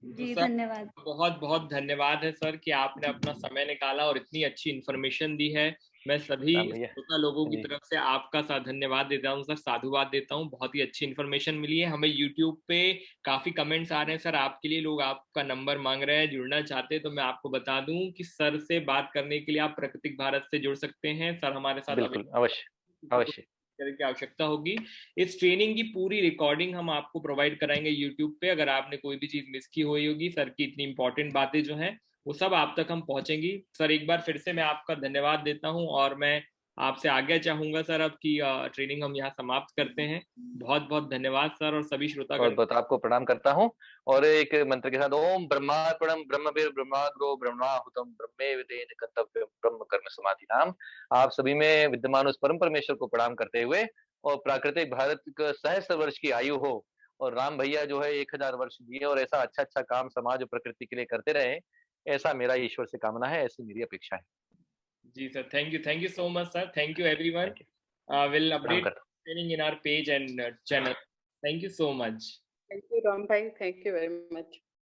जी धन्यवाद।
बहुत बहुत धन्यवाद है सर कि आपने अपना समय निकाला और इतनी अच्छी इन्फॉर्मेशन दी है। मैं सभी श्रोता लोगों की तरफ से आपका धन्यवाद देता हूँ सर, साधुवाद देता हूँ। बहुत ही अच्छी इन्फॉर्मेशन मिली है हमें। यूट्यूब पे काफी कमेंट्स आ रहे हैं सर आपके लिए, लोग आपका नंबर मांग रहे हैं, जुड़ना चाहते हैं। तो मैं आपको बता दूं कि सर से बात करने के लिए आप प्राकृतिक भारत से जुड़ सकते हैं। सर हमारे साथ
बिल्कुल अवश्य
की आवश्यकता होगी। इस ट्रेनिंग की पूरी रिकॉर्डिंग हम आपको प्रोवाइड कराएंगे यूट्यूब पे। अगर आपने कोई भी चीज मिस की हुई होगी, सर की इतनी इंपॉर्टेंट बातें जो हैं वो सब आप तक हम पहुंचेंगी। सर एक बार फिर से मैं आपका धन्यवाद देता हूं और मैं आपसे आज्ञा चाहूंगा सर अब की ट्रेनिंग हम यहाँ समाप्त करते हैं। बहुत बहुत धन्यवाद सर और सभी श्रोतागण
बहुत आपको प्रणाम करता हूँ। और एक मंत्र के साथ, ओम ब्रह्मार्पणम ब्रह्मवीर ब्रह्माग्रो ब्रह्माहुतम ब्रह्मेवेतेन कर्तव्यम ब्रह्म कर्म समाधि नाम। आप सभी में विद्यमान उस परम परमेश्वर को प्रणाम करते हुए और प्राकृतिक भारत का सहस्त्र वर्ष की आयु हो और राम भैया जो है 1000 वर्ष जिए और ऐसा अच्छा काम समाज और प्रकृति के लिए करते रहे, ऐसा मेरा ईश्वर से कामना है, ऐसी मेरी अपेक्षा है।
जी sir, thank you so much sir. Thank you everyone. Will update training in our page and channel. Thank you so much.
Thank you, Ram bhai. Thank you very much.